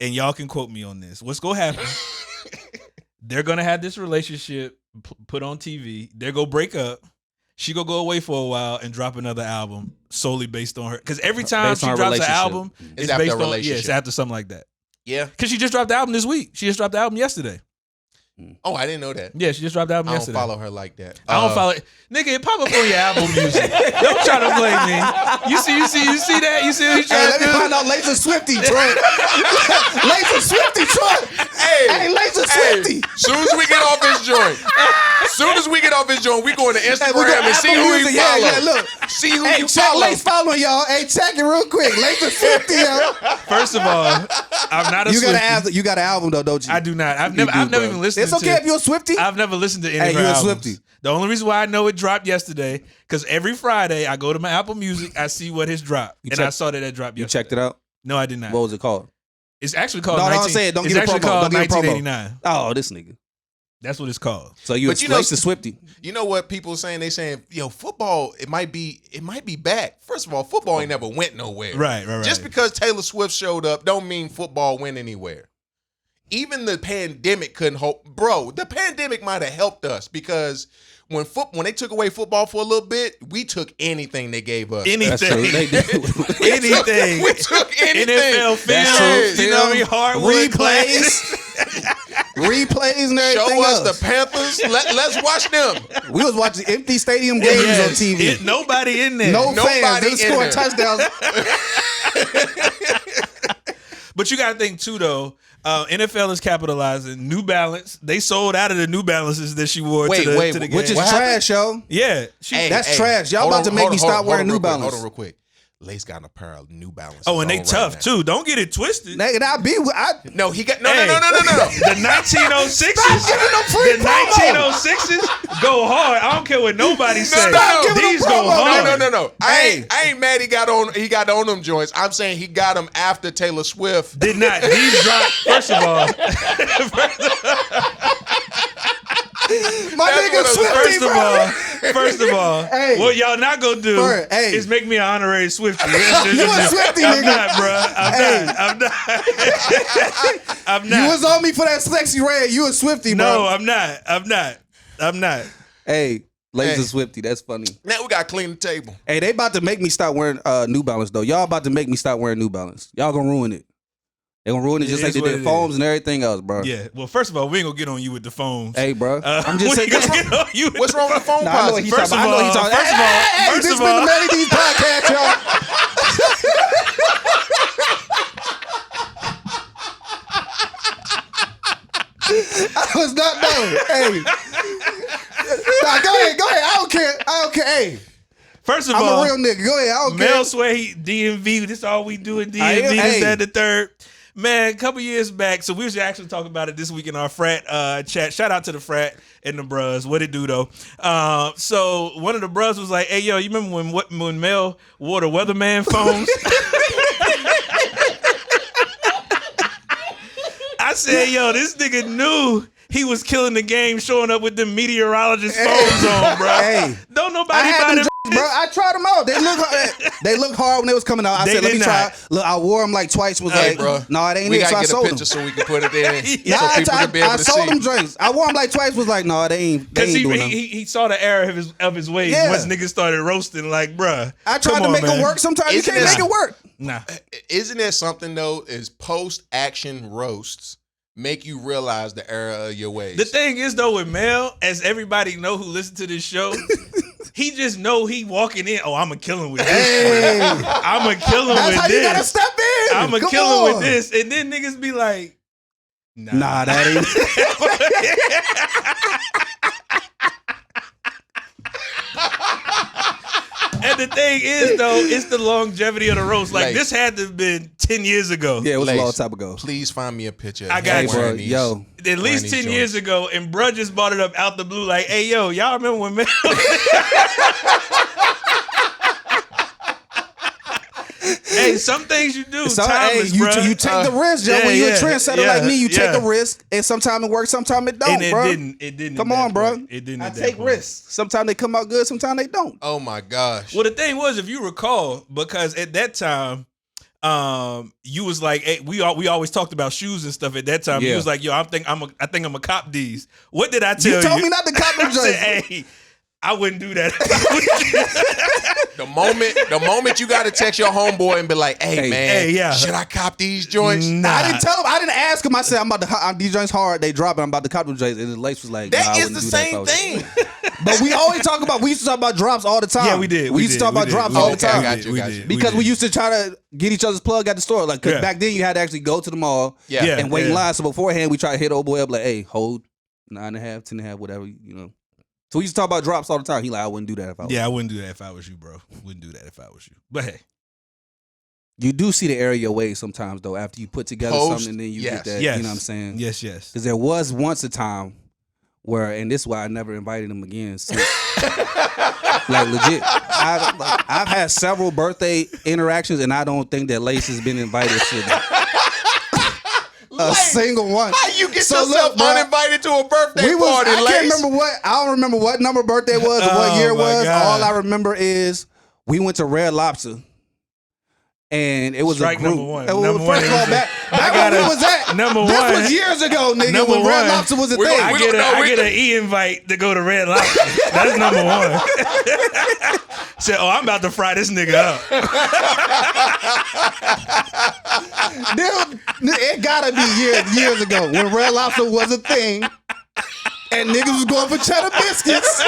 and y'all can quote me on this. What's gonna happen? They're gonna have this relationship put on TV. They're gonna break up. She gonna go away for a while and drop another album solely based on her. Because every time Based she on her drops an relationship. album, it's after based a on relationship. it's after something like that. Yeah. Because she just dropped the album this week. She just dropped the album yesterday. Oh, I didn't know that. Yeah, she just dropped the album I don't yesterday. follow her like that. I don't follow it. Nigga, it pop up on your Apple Music. Don't try to play me. You see that? You see what he's Hey, trying let to me do? find out Laser Swifty, Troy. Laser Swifty, Troy. Hey, Laser Swifty. Soon as we get off this joint, we going to Instagram Hey, we go and see Apple who Music. he follow. Yeah, look. See who Hey, you check follow. Lace following y'all. Hey, check it real quick. Laser Swifty, yo. First of all, I'm not a You got Swiftie. you got an album though, don't you? I do not. I've You never do, bro. even listened It's to okay if you're a Swiftie. I've never listened to any Hey, of her you a albums. Swiftie. The only reason why I know it dropped yesterday, because every Friday I go to my Apple Music, I see what has dropped. You And check- I saw that dropped You yesterday. checked it out? No, I did not. What was it called? It's actually called No, don't say it. Don't it's give a actually promo. called Don't give a promo. 1989. Oh, this nigga. That's what it's called. So you But you know- Lace the Swifty. You know what people saying? They saying, yo, football, it might be back. First of all, football ain't never went nowhere. Right. Just because Taylor Swift showed up don't mean football went anywhere. Even the pandemic couldn't help. Bro, the pandemic might have helped us because when they took away football for a little bit, we took anything they gave us. That's true. Anything. They do. Anything. We took anything. NFL That's film, true. you know what I mean? Hardwood Replays. Replays and everything Show us else. the Panthers. Let's watch them. We was watching empty stadium games on TV. Nobody in there. No Nobody fans. They in scoring there. touchdowns. But you got to think too, though. NFL is capitalizing. New Balance. They sold out of the New Balances that she wore Wait, to the wait, game. Which is What trash, yo. Yeah, she. Hey, That's trash. Y'all about to make me stop wearing New Balance. Hold on real quick. Lace got a pair of New Balance. and they tough too. Don't get it twisted. Nigga, No, he got no. Hey, No. The 1906s. free The 1906s go hard. I don't care what nobody says. Stop giving These them go promo. hard. No. I ain't mad he got on them joints. I'm saying he got them after Taylor Swift. Did not. These dropped. First of all, My nigga Swifty, first of bro. all, First of all, Hey. what y'all not gonna do Bro, hey. is make me an honorary Swiftie. You a Swiftie, I'm nigga. not, bro. Hey. I'm not. I'm not. You was on me for that sexy red. You a Swiftie, bro. No, I'm not. I'm not. Hey, Laser Hey. Swiftie. That's funny. Now we gotta clean the table. Hey, they about to make me stop wearing New Balance, though. Y'all about to make me stop wearing New Balance. Y'all gonna ruin it. They gonna ruin it just It like is they what did it foams is. and everything else, bro. Yeah. Well, first of all, we ain't gonna get on you with the phones. Hey, bro. I'm just we saying. ain't gonna get on you with What's wrong with the phone Nah, I know what posit? he's First talking of about. I know all, what he's talking about. first Hey, of this all- been the Melly D's podcast, y'all. I was not done. Hey. Nah, go ahead. I don't care. Hey, First of I'm all, a real nigga. Go ahead. I don't care. Mel swear he DMV. This all we do in DMV. I am. This, Hey. that, the third. Man, a couple years back, so we was actually talking about it this week in our frat chat. Shout out to the frat and the bros. What it do though? So one of the bros was like, "Hey, yo, you remember when Mel wore the weatherman phones?" I said, "Yo, this nigga knew." He was killing the game, showing up with the meteorologist phones on, bro. Hey. Don't I nobody had buy them them. joints, bro. I tried them out. They look hard when they was coming out. I They said, let did me try. not. Look, I wore them like twice. Was Hey, like, bro. no, it ain't We it. So gotta I get a sold picture them. so we can put it in, Yeah, so people can be able I to sold see. them joints. I wore them like twice. Was like, no, they ain't Cause doing them. he saw the error of his ways Yeah. once niggas started roasting. Like, bruh, I tried come to on, make man. it work. Sometimes you Isn't can't that- make it work. Nah, Isn't there something though? Is post-action roasts make you realize the error of your ways? the thing is though with Mel, as everybody know who listen to this show, he just know he walking in. Oh, I'ma kill him with this. Hey, I'ma kill him that's with how you gotta this. step in. I'ma Come kill on. him with this, and then niggas be like, Nah, that ain't. And the thing is though, it's the longevity of the roast. Like Lace. this had to have been 10 years ago. Yeah, it was a long Lace, time ago. Please find me a picture. Of I him got you. Hey, bro, wearing these- yo. At wearing least these 10 years joints. ago, and bruh just brought it up out the blue, like, hey yo, y'all remember when Mel? Hey, some things you do, So, hey, timeless, bruh. you take the risk, Joe. yeah, when you're yeah, a trendsetter yeah, like me, you take yeah. a risk, and sometimes it works, sometimes it don't, And it bro. didn't. It didn't. Come at that on, bro. point. It didn't. I at that take point. risks. Sometimes they come out good, sometimes they don't. Oh my gosh. Well, the thing was, if you recall, because at that time, you was like, hey, we always talked about shoes and stuff. At that time, you Yeah. was like, yo, I think I'm a cop these. What did I tell you? You told me not to cop them I said, joints. hey, I wouldn't do that. The moment you got to text your homeboy and be like, "Hey, Hey, man, hey, yeah. should I cop these joints?" Nah. I didn't tell him. I didn't ask him. I said, I'm about to, these joints hard. They drop. I'm about to cop them joints. And the Lace was like, That nah, I is wouldn't the do that if I same was- thing. But we always talk about, we used to talk about drops all the time. Yeah, we did. We used to talk about drops all the Okay, I time. got you, We got did. you. Because we did. used to try to get each other's plug at the store. Like, cause Yeah. back then you had to actually go to the mall Yeah. Yeah. and wait in line. So beforehand, we try to hit old boy up like, hey, hold 9.5, 10.5, whatever, you know. So we used to talk about drops all the time. He like, I wouldn't do that if I was. Yeah, I wouldn't do that if I was you, bro. Wouldn't do that if I was you. But hey, You do see the error of your ways sometimes, though, after you put together Post, something and then you yes. get that, yes, you know what I'm saying? Yes, yes. Because there was once a time where, and this is why I never invited him again since, like legit, I've had several birthday interactions and I don't think that Lace has been invited to a single one. How you get So yourself look, bro, uninvited to a birthday We was, party? I can't Lace? remember what, I don't remember what number birthday was or Oh, what year it my was. God. All I remember is we went to Red Lobster. And it was Strike a group. number one. It was- Number one first of all, is- back I when gotta- we was at, number this one- was years ago, nigga, number when Red one, Lobster was a we thing. gonna- I we get don't know. an e-invite to go to Red Lobster. That's number one. Said, oh, I'm about to fry this nigga up. Dude, it gotta be years ago when Red Lobster was a thing. And niggas was going for cheddar biscuits.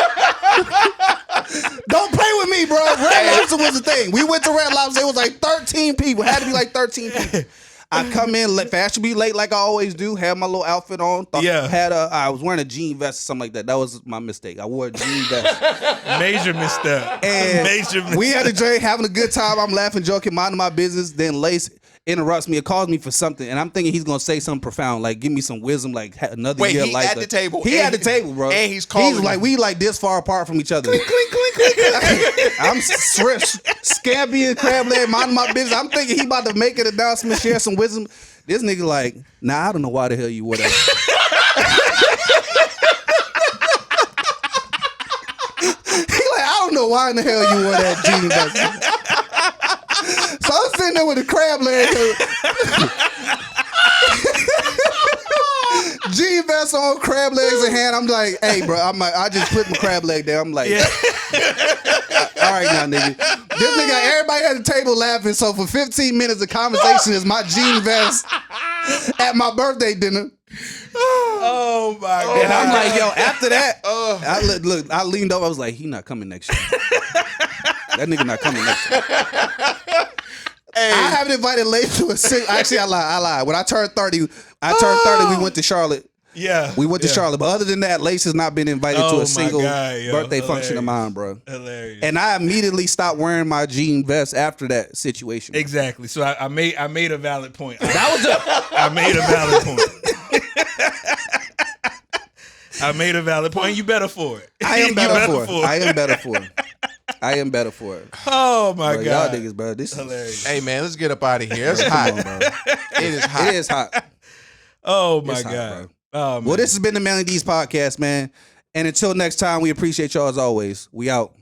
Don't play with me, bro. Red Lobster was a thing. We went to Red Lobster. It was like 13 people. Had to be like 13 people. I come in fashion be late like I always do. Had my little outfit on. Yeah. I was wearing a jean vest or something like that. That was my mistake. I wore a jean vest. Major misstep. And Major misstep. we had a drink, having a good time. I'm laughing, joking, minding my business. Then Lace interrupts me and calls me for something, and I'm thinking he's gonna say something profound, like give me some wisdom, like another Wait, year he like at the table, He and at the table, bro. and he's calling He's like, you. we like this far apart from each other. I'm scabby and crab leg, minding my business. I'm thinking he about to make an announcement, share some wisdom. This nigga like, nah, I don't know why the hell you wore that. know why in the hell you wore that jean vest. So I'm sitting there with a crab leg. Jean vest on, crab legs in hand. I'm like, hey, bro. I just put my crab leg there. I'm like, all right now, nigga. This nigga, everybody at the table laughing. So for 15 minutes of conversation is my jean vest at my birthday dinner. Oh my God. And I'm like, yo, after that, I leaned over. I was like, he not coming next year. That nigga not coming next year. Hey. I haven't invited Lay to a single. Actually, I lied. When I turned 30, we went to Charlotte. Yeah. We went to Charlotte. But other than that, Lace has not been invited to a single birthday function of mine, bro. Hilarious. And I immediately stopped wearing my jean vest after that situation. Bro. Exactly. So I made a valid point. I made a valid point. I made a valid point. You better for it. I am better for it. I am better for it. Oh my God. Y'all niggas, bro. This is hilarious. Hey man, let's get up out of here. It's hot. Come on, bro. It is hot. It is hot. Oh my It's hot, God. bro. Oh, man. Well, this has been the Melly D's podcast, man. And until next time, we appreciate y'all as always. We out.